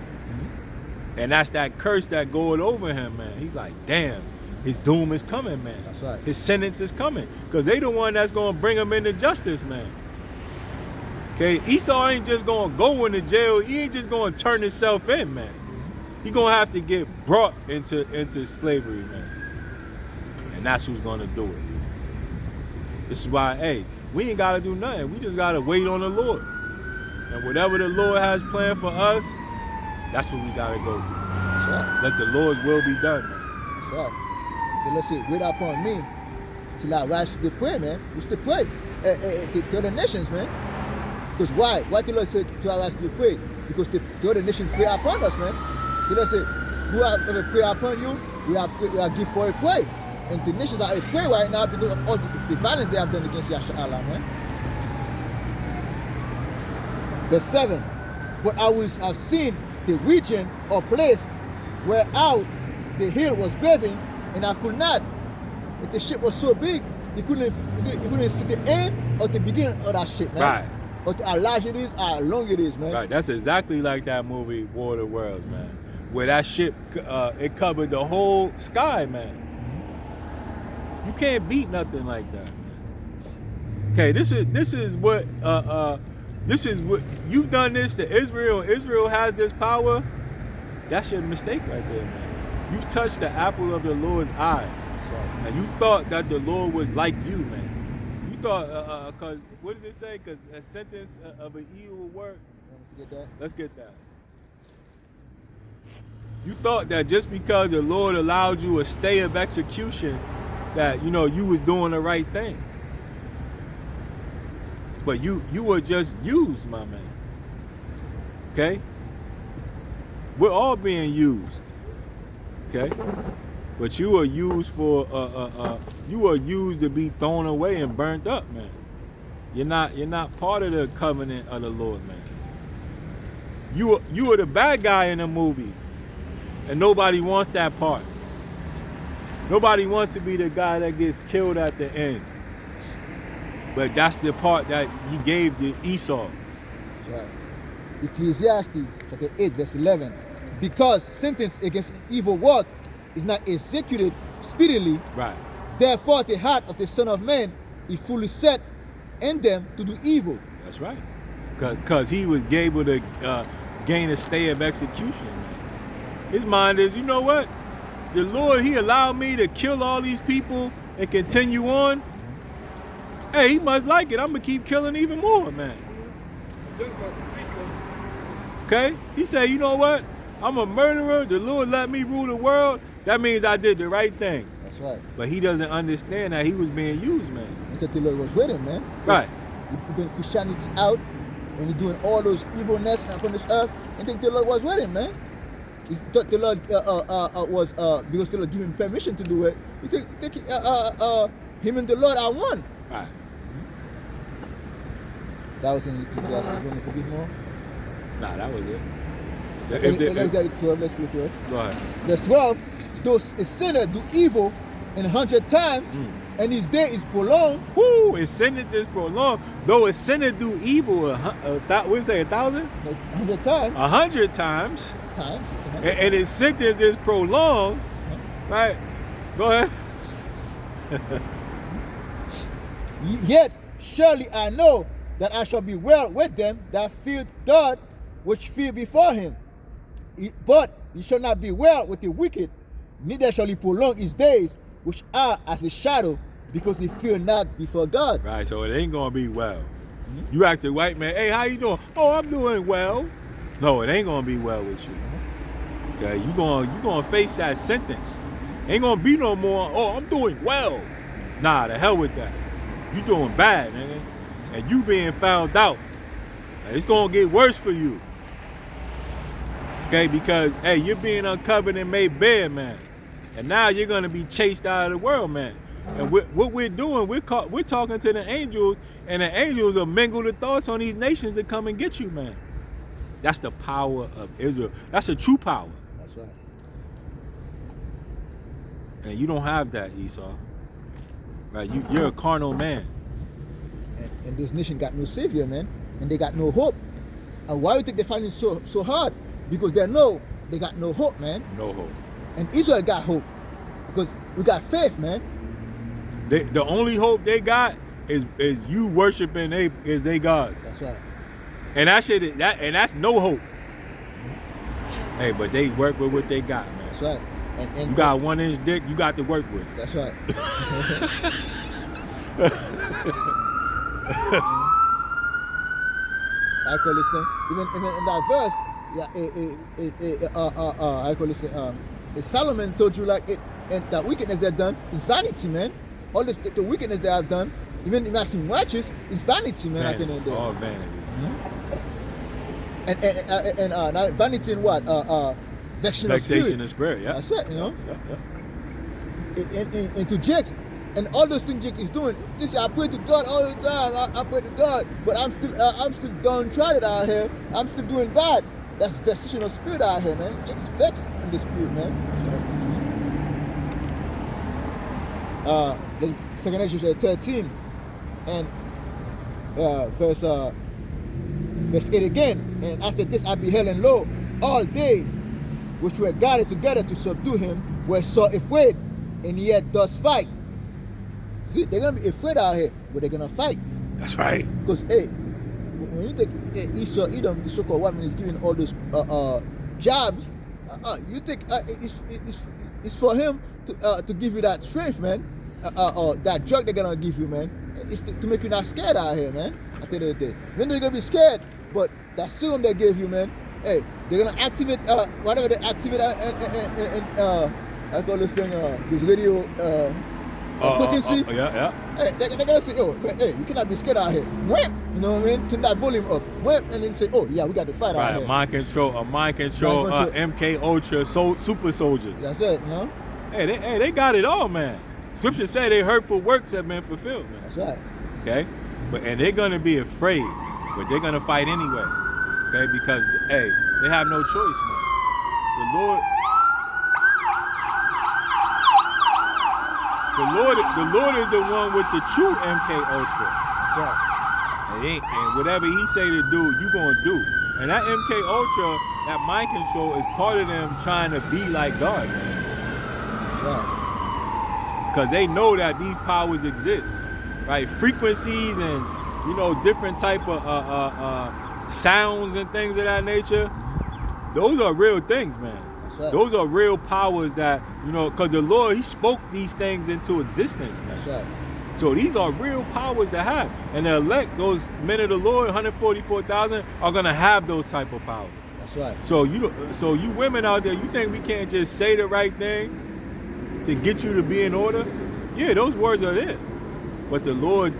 And that's that curse that going over him, man. He's like, damn, his doom is coming, man. That's right. His sentence is coming. Because they the one that's going to bring him into justice, man. Okay, Esau ain't just going to go into jail. He ain't just going to turn himself in, man. He going to have to get brought into slavery, man. And that's who's going to do it. This is why, hey, we ain't got to do nothing. We just got to wait on the Lord. And whatever the Lord has planned for us, that's what we got to go do. That's right. Let the Lord's will be done, man. That's right. The Lord said, wait upon me till I rise to the prayer, man. We still pray to the nations, man. Because why? Why the Lord said to rise to the prayer? Because the other nations pray upon us, man. The Lord said, whoever pray upon you, we are give for a pray. And the nations are a pray right now because of all the violence they have done against Yahshua Allah, man. Verse 7. But I will have seen the region or place where out the hill was graven, and I could not. If the ship was so big, you couldn't see the end or the beginning of that ship, man. Right. Or how large it is, how long it is, man. Right. That's exactly like that movie War of the Worlds, man. Where that ship, it covered the whole sky, man. You can't beat nothing like that, man. Okay, this is what you've done this to Israel. Israel has this power. That's your mistake right there, man. You've touched the apple of the Lord's eye, and you thought that the Lord was like you, man. You thought, cause what does it say? Cause a sentence of an evil word. Get that? Let's get that. You thought that just because the Lord allowed you a stay of execution, that you was doing the right thing. But you were just used, my man. Okay? We're all being used. Okay? But you are used for you are used to be thrown away and burnt up, man. You're not part of the covenant of the Lord, man. You are the bad guy in the movie. And nobody wants that part. Nobody wants to be the guy that gets killed at the end. But that's the part that he gave to Esau. That's right. Ecclesiastes chapter 8, verse 11. Because sentence against evil work is not executed speedily, Right. therefore the heart of the Son of Man is fully set in them to do evil. That's right. Because he was able to gain a stay of execution. His mind is, you know what? The Lord, he allowed me to kill all these people and continue on. Hey, he must like it. I'm going to keep killing even more, man. Okay? He said, you know what? I'm a murderer. The Lord let me rule the world. That means I did the right thing. That's right. But he doesn't understand that he was being used, man. He thought the Lord was with him, man. Right. He been Christianity out and he doing all those evilness upon this earth and think the Lord was with him, man. He thought the Lord was because the Lord gave him permission to do it. He think him and the Lord are one. Right. That was in Ecclesiastes. You want to read more? Nah, that was it. Let's get 12. Let's go to it. Go ahead. Verse 12. Though a sinner do evil 100 times, and his day is prolonged. Woo! His sentence is prolonged. Though a sinner do evil, what you say, 1,000? Like 100 times. 100 times. Times. And his sentence is prolonged. Right? Go ahead. Yet surely I know that I shall be well with them that fear God, which fear before him. But he shall not be well with the wicked, neither shall he prolong his days, which are as a shadow, because he fear not before God. Right, so it ain't gonna be well. You ask a white man, hey, how you doing? Oh, I'm doing well. No, it ain't gonna be well with you. Okay, you gonna face that sentence. Ain't gonna be no more, oh, I'm doing well. Nah, the hell with that. You doing bad, nigga. And you being found out. It's gonna get worse for you. Okay, because hey, you're being uncovered and made bare, man. And now you're gonna be chased out of the world, man. And what we're doing, we're talking to the angels, and the angels will mingle the thoughts on these nations to come and get you, man. That's the power of Israel. That's a true power. That's right. And you don't have that, Esau. Right? You're a carnal man. And this nation got no savior, man. And they got no hope. And why do you think they find it so hard? Because they know they got no hope, man. No hope. And Israel got hope. Because we got faith, man. The only hope they got is you worshiping they gods. That's right. And that's no hope. Hey, but they work with what they got, man. That's right. And you got 1-inch dick, you got to work with. That's right. I call this thing. Even in that verse, yeah, I call it, Solomon told you like it, and the wickedness they've done is vanity, man. All this, the wickedness they have done, even if I seem righteous, is vanity, man. At the end of the day. All vanity. And not vanity in what? Vexation of spirit. Yeah. That's it, you know. Yeah. And to Jake, and all those things Jake is doing. This I pray to God all the time. I pray to God, but I'm still downtrodden out here. I'm still doing bad. That's vexation of spirit out here, man. Jake's vexed in the spirit, man. The second Ezra 13 and verse 8 again. And after this I beheld, and lo, all they which were gathered together to subdue him were so afraid, and yet does fight. See, they're gonna be afraid out here, but they're gonna fight. That's right. Because when you take Esau, Edom, the so-called white man is giving all those jobs, you think it's for him to give you that strength, man. That drug they're gonna give you, man. It's to make you not scared out here, man. At the end of the day, then they're gonna be scared, but that serum they gave you, man. Hey, they're gonna activate whatever they activate and I call this thing this radio frequency. Yeah. Hey, they're gonna say, oh, hey, you cannot be scared out here. Wham! You know what I mean? Turn that volume up. Wham! And then say, oh yeah, we got to fight out here. Mind control, MK Ultra, super soldiers. That's it, you know? Hey, they got it all, man. Scripture say they hurtful works have been fulfilled, man. That's right. Okay? And they're gonna be afraid, but they're gonna fight anyway. Okay, because they have no choice, man. The Lord is the one with the true MK Ultra. That's right. And whatever he say to do, you gonna do. And that MK Ultra, that mind control, is part of them trying to be like God, man. That's right. Because they know that these powers exist, right? Frequencies and different type of sounds and things of that nature. Those are real things, man. Right. Those are real powers that, because the Lord, he spoke these things into existence, man. That's right. So these are real powers to have. And the elect, those men of the Lord, 144,000, are going to have those type of powers. That's right. So you women out there, you think we can't just say the right thing to get you to be in order? Yeah, those words are there. But the Lord,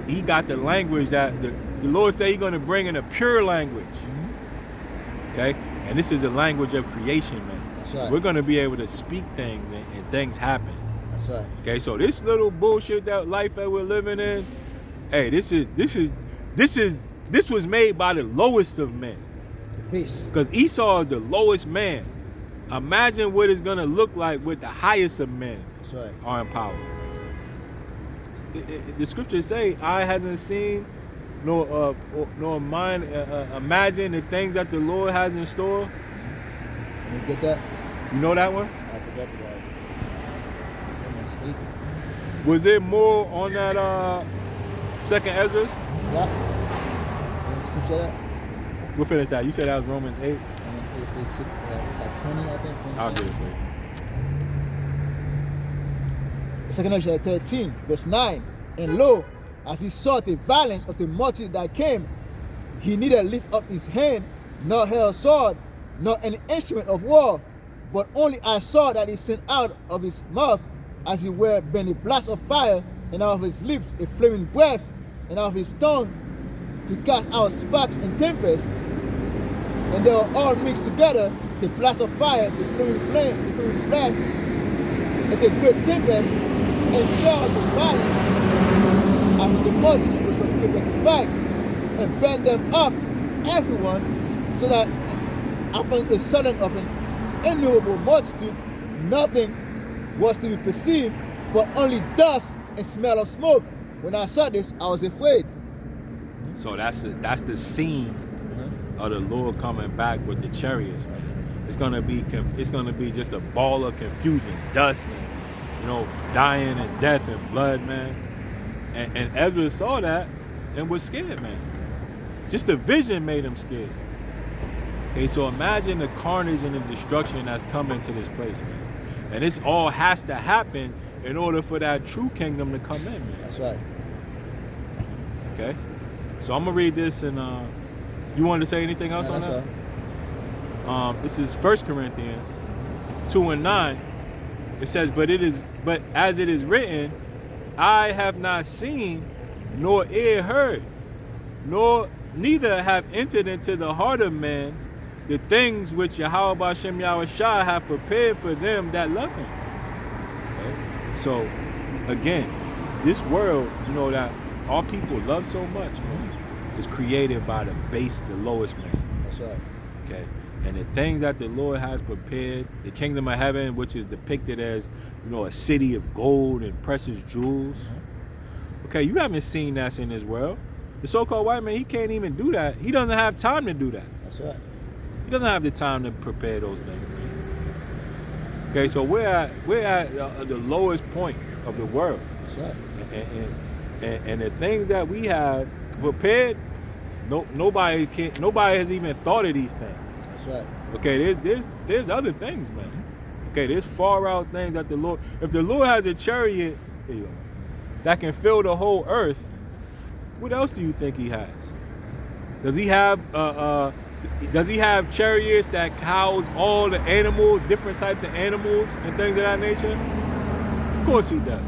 he got the language that the Lord said he's going to bring in a pure language. Mm-hmm. Okay? And this is the language of creation, man. That's right. We're going to be able to speak things and things happen. That's right. Okay, so this little bullshit that life that we're living in, hey, this was made by the lowest of men. The beast. Because Esau is the lowest man. Imagine what it's gonna look like with the highest of men. That's right. Are in power. The scriptures say, "Eye hasn't seen, nor mind imagine the things that the Lord has in store." Can you get that? You know that one? I forgot that. Was there more on that second Ezra's? Yeah. Let's finish that. We'll finish that. You said that was Romans 8. And it's like 20, I think. 20. I'll get it for you. Second Ezra 13, verse 9. And lo, as he saw the violence of the multitude that came, he neither lift up his hand, nor held sword, nor any instrument of war, but only I saw that he sent out of his mouth, as it were, been a blast of fire, and out of his lips a flaming breath, and out of his tongue he cast out sparks and tempests, and they were all mixed together, the blast of fire, the flaming flame, the flaming breath, and the great tempest, and fell the violence after the multitude which was prepared to fight, and burned them up, everyone, so that upon a sudden of an innumerable multitude, nothing was to be perceived, but only dust and smell of smoke. When I saw this, I was afraid. So that's the scene of the Lord coming back with the chariots, man. It's gonna be just a ball of confusion, dust, and dying and death and blood, man. And Ezra saw that and was scared, man. Just the vision made him scared. Okay, so imagine the carnage and the destruction that's coming to this place, man. And this all has to happen in order for that true kingdom to come in, man. That's right. Okay? So I'm going to read this, and you wanted to say anything else on that? Right. This is 1 Corinthians 2:9. It says, but as it is written, I have not seen, nor ear heard, nor neither have entered into the heart of man the things which Yahweh B'Shem Yahushua have prepared for them that love him. Okay? So, again, this world, that our people love so much, man, is created by the lowest man. That's right. Okay? And the things that the Lord has prepared, the kingdom of heaven, which is depicted as, a city of gold and precious jewels. Okay, you haven't seen that in this world. The so-called white man, he can't even do that. He doesn't have time to do that. That's right. He doesn't have the time to prepare those things, man. Okay, so we're at the lowest point of the world. That's right. And the things that we have prepared, nobody has even thought of these things. That's right. Okay, there's other things, man. Okay, there's far out things that if the Lord has a chariot that can fill the whole earth, what else do you think he has? Does he have chariots that house all the animals, different types of animals and things of that nature? Of course he does.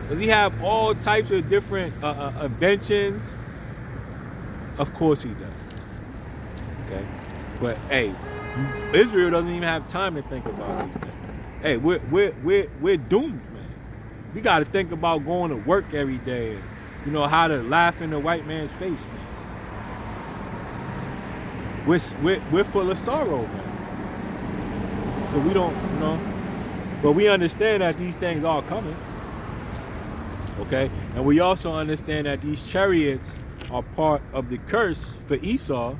Does he have all types of different inventions? Of course he does. Okay, but hey, Israel doesn't even have time to think about these things. Hey, we're doomed, man. We got to think about going to work every day, and how to laugh in the white man's face, man. We're full of sorrow, man. So we don't, but we understand that these things are coming. Okay, and we also understand that these chariots are part of the curse for Esau,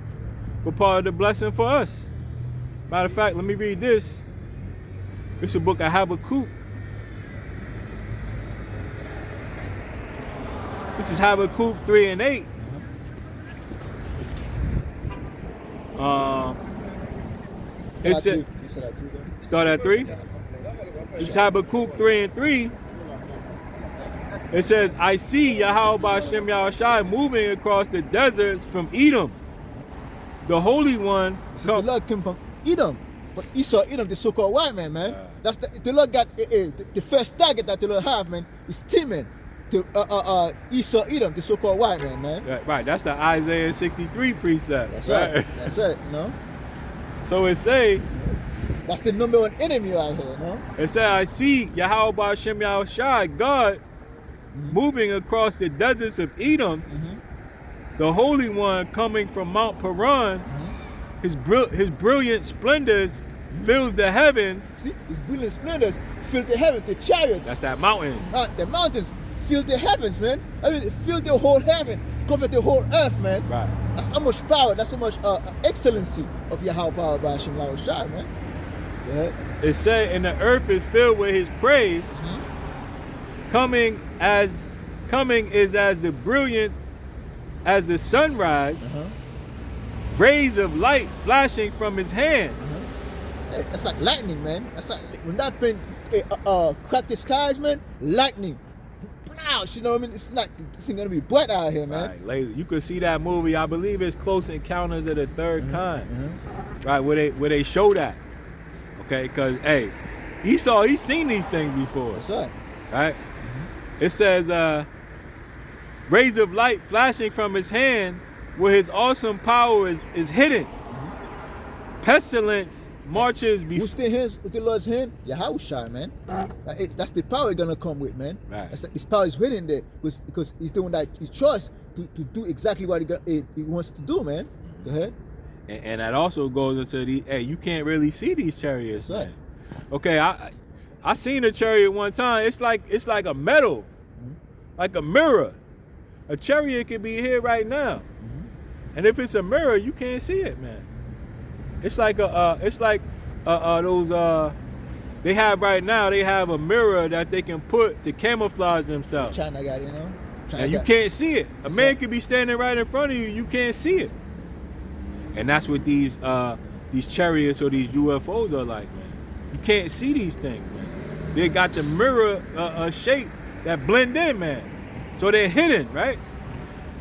but part of the blessing for us. Matter of fact, let me read this. It's a book of Habakkuk. This is Habakkuk 3:8. It said, start at 3. It's Habakkuk 3:3. It says, I see Yahweh B'Shem Yahushua moving across the deserts from Edom. The Holy One. The Lord came from Edom, but Esau, Edom, the so-called white man, man. That's the Lord got the first target that the Lord have, man, is Timon, to Esau, Edom, the so-called white man, man. Right, that's the Isaiah 63 precept. That's right. That's right. So it say, that's the number one enemy out here, It says, I see Yahweh B'Shem Yahushua, God, moving across the deserts of Edom, the Holy One coming from Mount Paran. His brilliant splendors fills the heavens. See, his brilliant splendors fill the heavens, the chariots. That's that mountain. The mountains fill the heavens, man. I mean, fill the whole heaven, cover the whole earth, man. Right. That's how much power, that's how much excellency of Yahweh power by Hashem Yahushua, man. Yeah. It said, and the earth is filled with his praise. Coming is as the brilliant as the sunrise. Rays of light flashing from his hands. Hey, that's like lightning, man. That's like when that thing crack the skies, man. Lightning. You know what I mean? It's gonna be bright out here, man. Right, laser. You could see that movie. I believe it's Close Encounters of the Third Kind. Right, where they show that. Okay, because hey, Esau, he's seen these things before. That's right. Right. It says, rays of light flashing from his hand, where his awesome power is hidden. Pestilence marches before. Who's the hands with the Lord's hand? Yahushua, man. That's the power he's gonna come with, man. Right. His power is hidden there because he's doing that. His choice to do exactly what he wants to do, man. Go ahead. And that also goes into you can't really see these chariots, That's man. Right. Okay, I seen a chariot one time. It's like a metal, like a mirror. A chariot could be here right now, and if it's a mirror, you can't see it, man. It's like those they have right now. They have a mirror that they can put to camouflage themselves. China got, And you can't see it. A man could be standing right in front of you. You can't see it. And that's what these chariots or these UFOs are like, man. You can't see these things, man. They got the mirror shape that blend in, man. So they're hidden, right?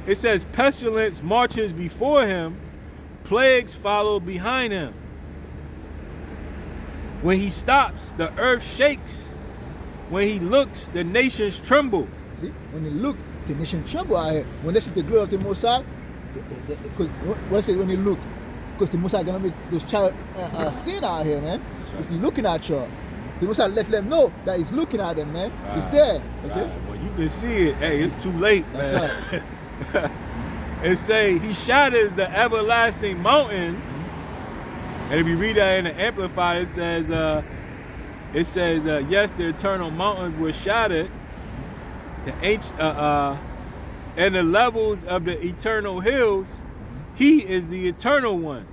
It says pestilence marches before him, plagues follow behind him. When he stops, the earth shakes. When he looks, the nations tremble. See, when they look, the nation tremble out here. When they see the glory of the Most High, because what I say when they look, because the Most High gonna make those child sin out here, man. That's right. If he's looking at you, the Most High let them know that he's looking at them, man. Right. He's there, okay? Right. When you can see it, hey, it's too late, That's man. It say he shatters the everlasting mountains. And if you read that in the Amplified, it says, yes, the eternal mountains were shattered, the ancient, and the levels of the eternal hills. He is the eternal one.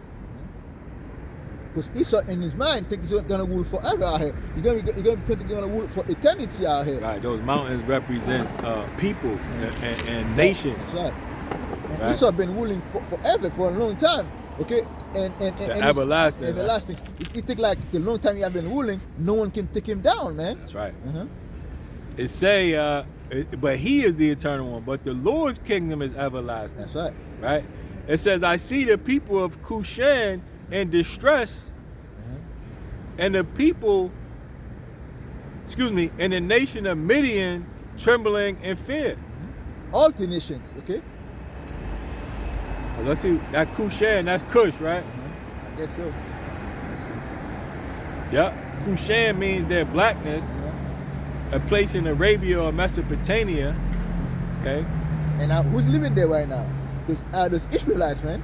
Because Esau in his mind think he's gonna rule forever out here. He's gonna rule for eternity out here. Right, those mountains represents peoples and nations. That's right. And Right. Esau been ruling forever, for a long time. Okay? And everlasting, right? Everlasting. You think like the long time he have been ruling, no one can take him down, man. That's right. Uh-huh. It say, but he is the eternal one, but the Lord's kingdom is everlasting. That's right. Right? It says, I see the people of Cushan in distress, and the people, and the nation of Midian trembling in fear. All the nations, okay? Well, let's see, that Cushan, that's Cush, right? I guess so. Let's see. Yep. Cushan means their blackness, a place in Arabia or Mesopotamia. Okay. And who's living there right now? Those Israelites, man.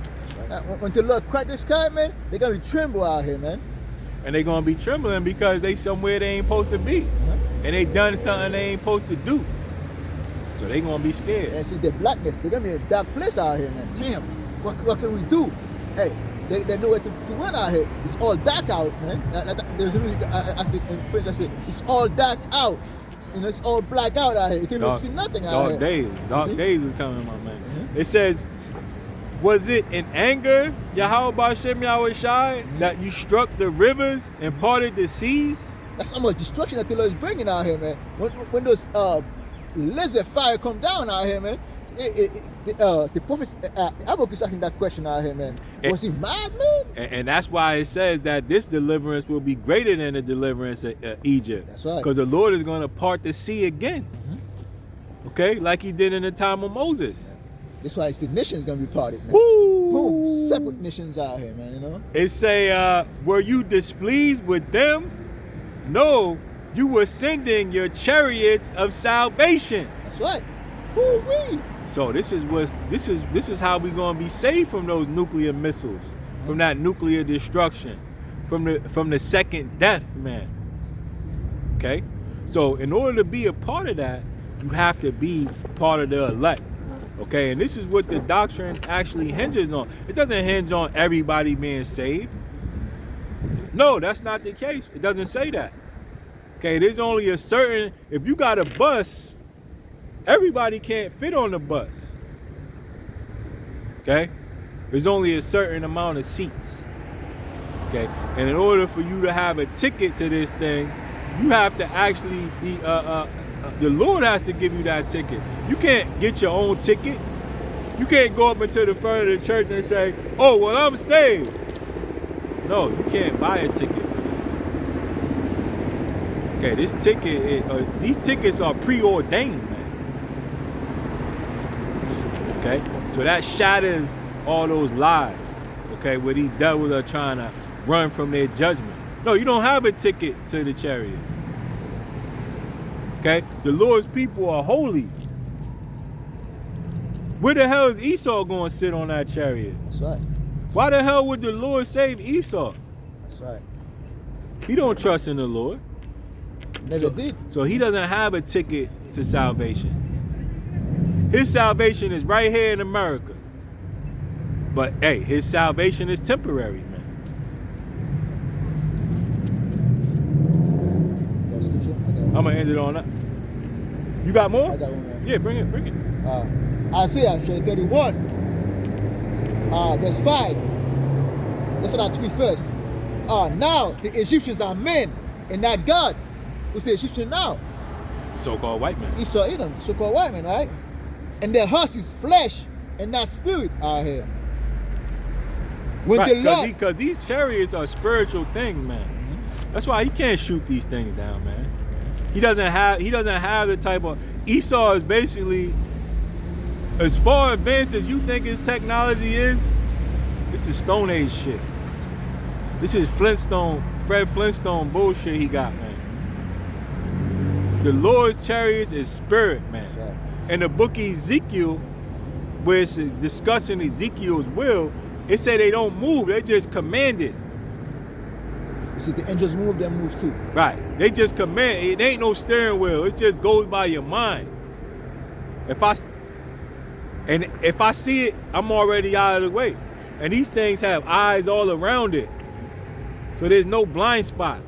When the Lord crack the sky, man, they're gonna be tremble out here, man. And they're gonna be trembling because they somewhere they ain't supposed to be. And they done something they ain't supposed to do. So they gonna be scared. And see the blackness, they're gonna be in a dark place out here, man. Damn, what can we do? Hey, they know where to run out here. It's all dark out, man. There's a music I think in French I say, it's all dark out. You know, it's all black out here. You can't even see nothing out here. Dark days is coming, my man. It says, was it in anger, Yahweh B'Shem Yahweh Shai, that you struck the rivers and parted the seas? That's how much destruction that the Lord is bringing out here, man. When those lizard fire come down out here, man, the prophet Habakkuk is asking that question out here, man. Was he mad, man? And that's why it says that this deliverance will be greater than the deliverance of Egypt. That's right. Because the Lord is going to part the sea again. Okay? Like he did in the time of Moses. That's why it's the nations going to be parted, man. Woo! Boom, separate nations out here, man, you know? It say, were you displeased with them? No, you were sending your chariots of salvation. That's right. Woo-wee. So this is how we gonna be saved from those nuclear missiles, from that nuclear destruction, from the second death, man. Okay? So in order to be a part of that, you have to be part of the elect. Okay, and this is what the doctrine actually hinges on. It doesn't hinge on everybody being saved. No, that's not the case. It doesn't say that. Okay, there's only a certain, if you got a bus, everybody can't fit on the bus. Okay? There's only a certain amount of seats. Okay? And in order for you to have a ticket to this thing, you have to actually be, the Lord has to give you that ticket. You can't get your own ticket. You can't go up into the front of the church and say, oh, well, I'm saved. No, you can't buy a ticket for this. Okay, this ticket, these tickets are preordained, man. Okay, so that shatters all those lies, okay, where these devils are trying to run from their judgment. No, you don't have a ticket to the chariot. Okay, the Lord's people are holy. Where the hell is Esau going to sit on that chariot? That's right. Why the hell would the Lord save Esau? That's right. He don't trust in the Lord. Never did. So he doesn't have a ticket to salvation. His salvation is right here in America. But hey, his salvation is temporary, man. Got a scripture? I got I'm gonna end it on that. You got more? I got one more. Yeah, bring it. Isaiah 31, verse 5. Let's start read first. Now the Egyptians are men and not God. Who's the Egyptian now? So-called white man. Esau, Edom, so-called white man, right? And their hearts is flesh and not spirit out here. When Right, the Lord, because these chariots are spiritual things, man. That's why he can't shoot these things down, man. He doesn't have the type of Esau is basically as far advanced as you think his technology is. This is Stone Age shit. This is Fred Flintstone bullshit he got, man. The Lord's chariots is spirit, man. That's right. In the book of Ezekiel, where it's discussing Ezekiel's will, it say they don't move, they just command it. You see, the angels move, they move too. Right. They just command. It ain't no steering wheel. It just goes by your mind. If I see it, I'm already out of the way. And these things have eyes all around it. So there's no blind spot.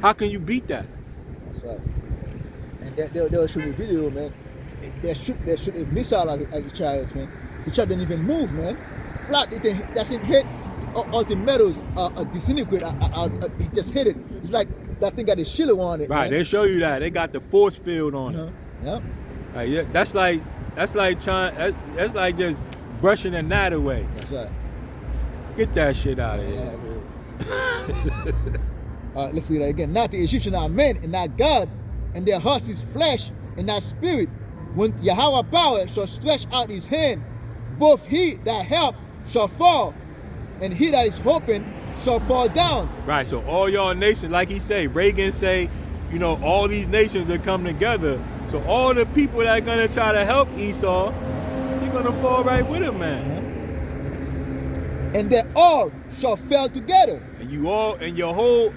How can you beat that? That's right. And they'll shoot a video, man. They shoot a missile at the chariots, man. The chariot didn't even move, man. That's it hit. All the metals are disintegrate. He just hit it. It's like that thing got a shield on it. Right, man. they show you that. They got the force field on it. Yeah. Like, yeah, that's like just brushing a gnat away. That's right. Get that shit out of here. Let's see that again. Not the Egyptians are men and not God, and their hearts is flesh and not spirit. When Yahweh power shall stretch out his hand, both he that help shall fall, and he that is hoping shall fall down. Right, so all y'all nations, like he say, Reagan say, all these nations that come together. So all the people that are gonna try to help Esau, you're gonna fall right with him, man. And they all shall fall together. And you all, and your whole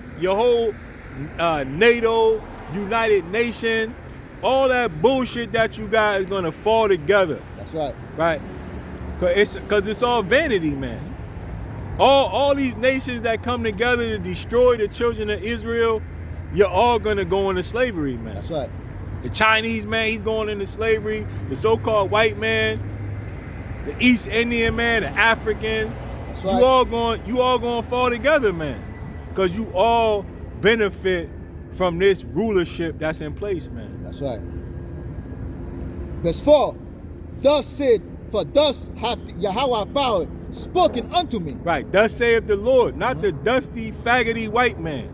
NATO, United Nation, all that bullshit that you got is gonna fall together. That's right. Right? Cause it's all vanity, man. All these nations that come together to destroy the children of Israel, you're all gonna go into slavery, man. That's right. The Chinese man, he's going into slavery. The so-called white man, the East Indian man, the African. That's right. You all going to fall together, man. Because you all benefit from this rulership that's in place, man. That's right. Verse 4. Thus said, for thus hath Yahweh power spoken unto me. Right. Thus saith the Lord, not the dusty, faggoty white man.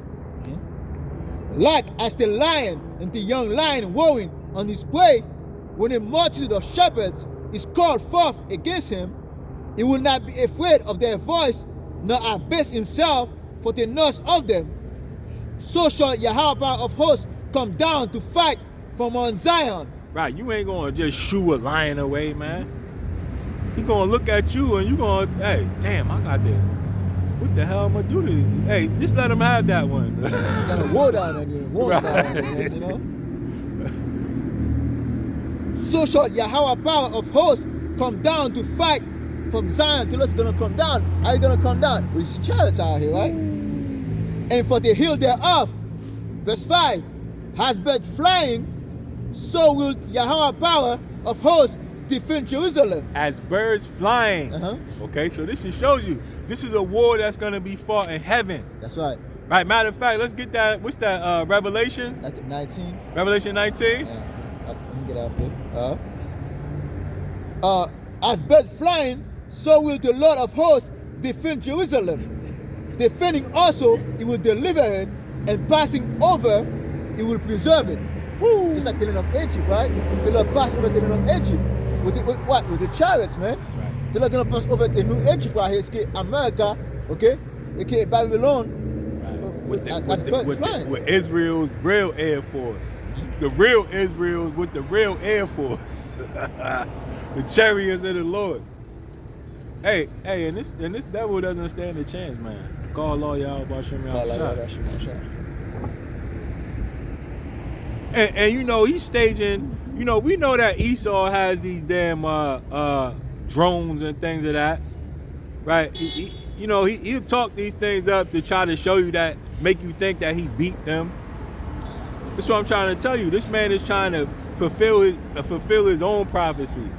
Like as the lion and the young lion warring on his prey, when a multitude of shepherds is called forth against him, he will not be afraid of their voice, nor abase himself for the noise of them. So shall Yahweh of hosts come down to fight from on Zion. Right, you ain't gonna just shoo a lion away, man. He gonna look at you and you gonna, hey, damn, I got that. What the hell am I doing to these? Hey, just let him have that one. Got a war down on you, down on you, So shall Yahweh power of hosts come down to fight from Zion. Till it's gonna come down. How you gonna come down? With his chariots out here, right? And for the hill thereof, verse 5, has bird flying, so will Yahweh power of hosts defend Jerusalem. As birds flying. Okay, so this just shows you this is a war that's gonna be fought in heaven. That's right. Right, matter of fact, let's get that. What's that? Revelation? 19. Revelation 19? Yeah, I can get after. As bird flying, so will the Lord of hosts defend Jerusalem. Defending also, he will deliver it, and passing over, he will preserve it. Woo. It's like the land of Egypt, right? The Lord passed over the land of Egypt. With the chariots, man. That's right. The Lord gonna pass over the new Egypt right here. It's America, okay? Okay, Babylon. With Israel's real Air Force. The real Israel's with the real Air Force. The chariots of the Lord. Hey, and this devil doesn't stand a chance, man. Call all y'all about Shimmy out the shot. And he's staging, we know that Esau has these damn drones and things of that. Right? He'll talk these things up to try to show you that, make you think that he beat them. That's what I'm trying to tell you. This man is trying to fulfill his own prophecies.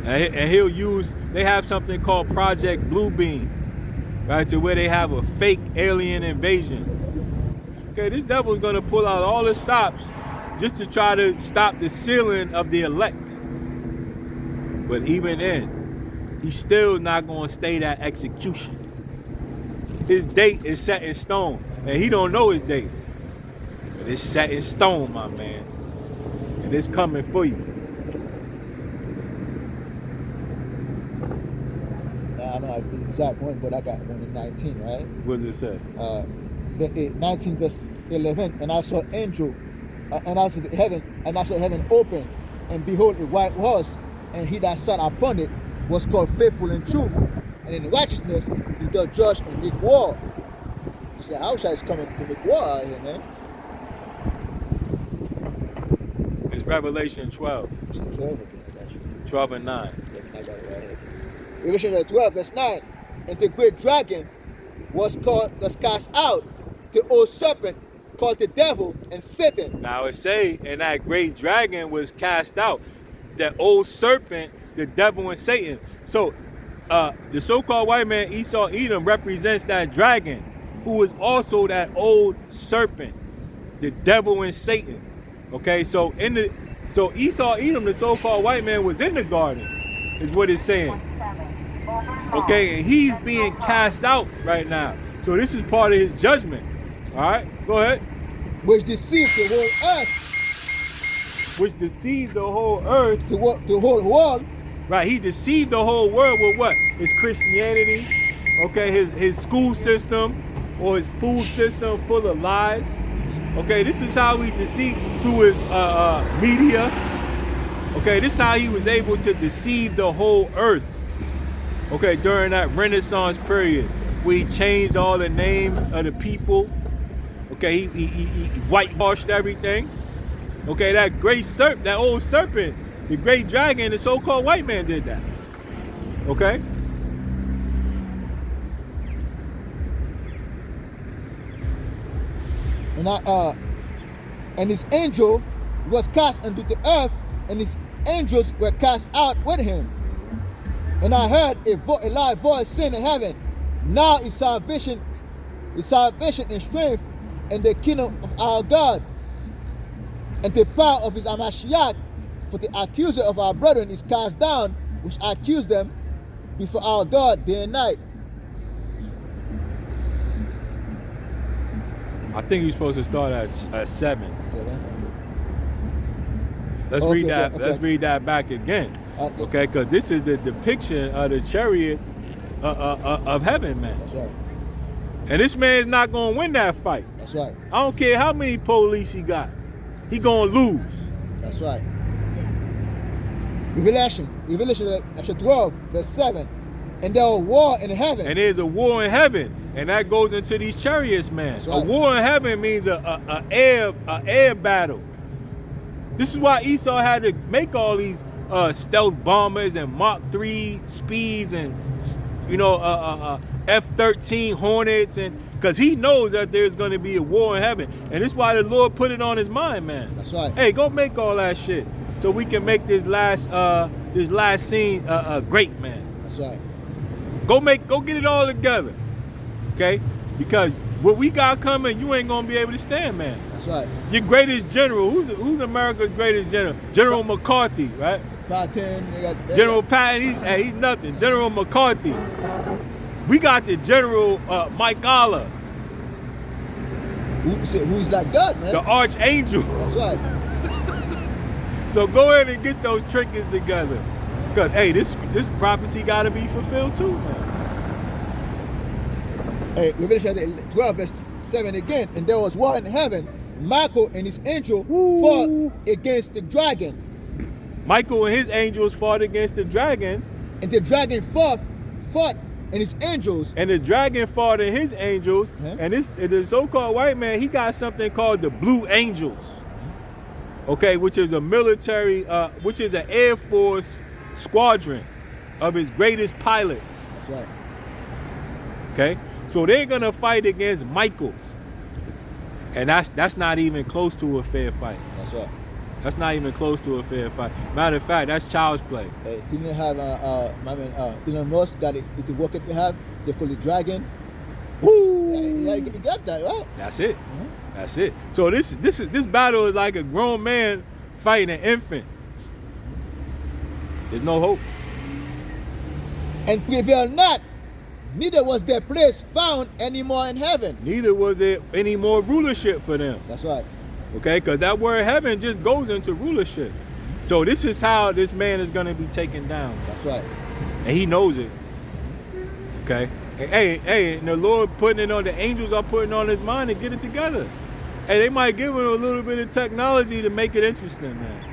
And they have something called Project Bluebeam, right? To where they have a fake alien invasion. Okay, this devil is going to pull out all the stops just to try to stop the sealing of the elect. But even then, he's still not going to stay that execution. His date is set in stone, and he don't know his date. But it's set in stone, my man. And it's coming for you. I don't have the exact one, but I got one in 19, right? What does it say? 19 verse 11, and I saw angel, and I saw heaven open, and behold a white horse, and he that sat upon it was called faithful and truth, and in righteousness he doth judge and make war. You say, how shall is coming to make war out here, man? It's Revelation 12. It's 12, okay, I got you. 12 and 9. Yeah, I got it right here. Revelation 12 verse 9, and the great dragon was cast out, the old serpent called the devil and Satan. Now it say, and that great dragon was cast out, that old serpent, the devil and Satan. So the so-called white man Esau Edom represents that dragon, who is also that old serpent, the devil and Satan. Okay, so Esau Edom, the so-called white man, was in the garden, is what it's saying. Okay, and he's being cast out right now. So this is part of his judgment. All right, go ahead. Which deceived the whole earth. Which deceived the whole earth. The whole world. Right, he deceived the whole world with what? His Christianity, okay, his school system or his food system full of lies. Okay, this is how he deceived through his media. Okay, this is how he was able to deceive the whole earth. Okay, during that Renaissance period, where he changed all the names of the people. Okay, he whitewashed everything. Okay, that that old serpent, the great dragon, the so-called white man did that. Okay? And his angel was cast into the earth, and his angels were cast out with him. And I heard a loud voice saying in heaven, now is salvation and strength, and the kingdom of our God, and the power of his Amashiach, for the accuser of our brethren is cast down, which accused them before our God day and night. I think you're supposed to start at 7. 7. Let's Okay, read that. okay. Let's read that back again. Okay, because this is the depiction of the chariots of heaven, man. That's right. And this man's not gonna win that fight. That's right. I don't care how many police he got. He gonna lose. That's right. Revelation chapter 12, verse 7. And there was war in heaven. And there's a war in heaven, and that goes into these chariots, man. That's right. A war in heaven means a air battle. This is why Esau had to make all these stealth bombers and Mach 3 speeds and F-13 Hornets, and because he knows that there's going to be a war in heaven, and this is why the Lord put it on his mind, man. That's right. Hey, go make all that shit so we can make this last scene great, man. That's right. Go get it all together, okay? Because what we got coming, you ain't gonna be able to stand, man. That's right. Your greatest general, who's America's greatest general? General McCarthy, right? Patton, General Patton, he's nothing. General McCarthy. We got the General Mike Allah, who's like God, man. the Archangel. That's right. So go ahead and get those trinkets together. Because, hey, this prophecy got to be fulfilled too, man. Hey, Revelation 12, verse 7 again. And there was war in heaven. Michael and his angel fought against the dragon. Michael and his angels fought against the dragon. And the dragon fought and his angels. And the dragon fought and his angels. Huh? And the so-called white man, he got something called the Blue Angels. Okay, which is a military, which is an Air Force squadron of his greatest pilots. That's right. Okay, so they're gonna fight against Michael, and that's not even close to a fair fight. That's right. That's not even close to a fair fight. Matter of fact, that's child's play. Didn't they have my man Elon Musk got it? The rocket they have, they call it Dragon. Woo! Yeah, you got that right. That's it. That's it. So this battle is like a grown man fighting an infant. There's no hope. and prevail not, neither was their place found anymore in heaven. Neither was there any more rulership for them. That's right. Okay, because that word heaven just goes into rulership. So this is how this man is going to be taken down. That's right. And he knows it. Okay? And and the Lord putting it on, the angels are putting on his mind to get it together. And they might give him a little bit of technology to make it interesting, man.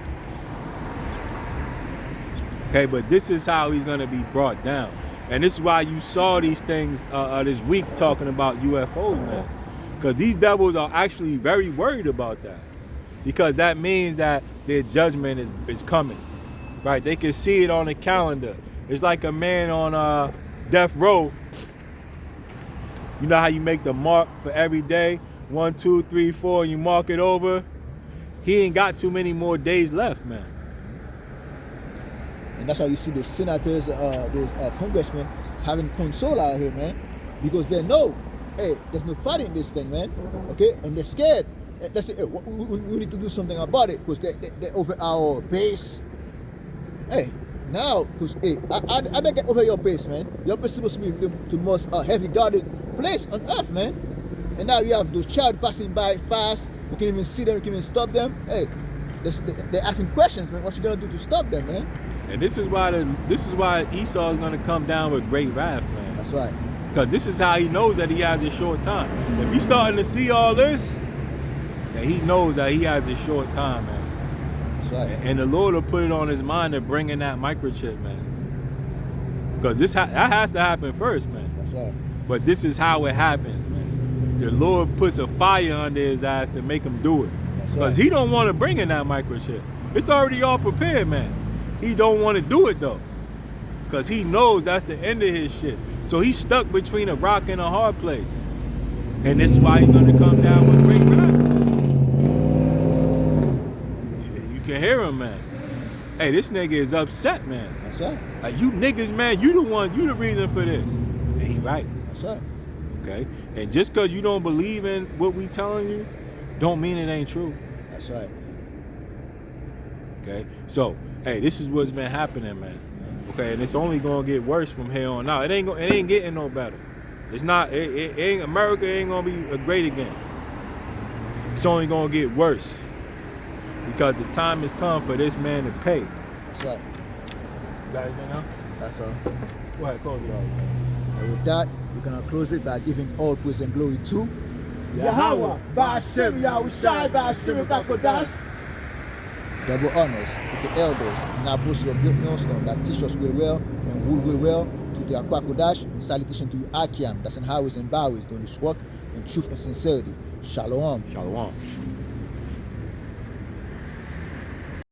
Okay, but this is how he's going to be brought down. And this is why you saw these things this week talking about UFOs, man. Because these devils are actually very worried about that. Because that means that their judgment is coming. Right? They can see it on the calendar. It's like a man on death row. You know how you make the mark for every day? 1, 2, 3, 4, and you mark it over? He ain't got too many more days left, man. And that's how you see those senators, those congressmen having console out here, man. Because they know, hey, there's no fighting in this thing, man. Okay? And they're scared. They say, hey, we need to do something about it because they're over our base. Hey, now, because, hey, I don't get over your base, man. Your base is supposed to be the most heavy guarded place on earth, man. And now you have those child passing by fast. You can even see them, you can even stop them. Hey, they're asking questions, man. What you gonna do to stop them, man? And this is why Esau is going to come down with great wrath, man. That's right. Because this is how he knows that he has a short time. If he's starting to see all this, then he knows that he has a short time, man. That's right. And the Lord will put it on his mind to bring in that microchip, man. Because that has to happen first, man. That's right. But this is how it happens, man. The Lord puts a fire under his eyes to make him do it. Because he don't want to bring in that microchip. It's already all prepared, man. He don't want to do it though, because he knows that's the end of his shit. So he's stuck between a rock and a hard place, and that's why he's gonna come down with great wrath. You can hear him, man. Hey, this nigga is upset, man. That's right. Like, you niggas, man, you the reason for this. And he right. That's right. Okay. And just because you don't believe in what we telling you, don't mean it ain't true. That's right. Okay. So, hey, this is what's been happening, man. Okay, and it's only gonna get worse from here on out. It ain't getting no better. It's not. It ain't. America ain't gonna be great again. It's only gonna get worse because the time has come for this man to pay. That's right. You got anything else? That's all. Go ahead, close it out. And with that, we're gonna close it by giving all praise and glory to Yahweh, Ba'ashem, Yahushai, Ba'ashem, Kodash. double honors to the elders in our boast of great millstone that teach us will and will well, to the Akwa Kodash, in salutation to Akiam, that's in highways and byways, doing this work in truth and sincerity. Shalom. Shalom.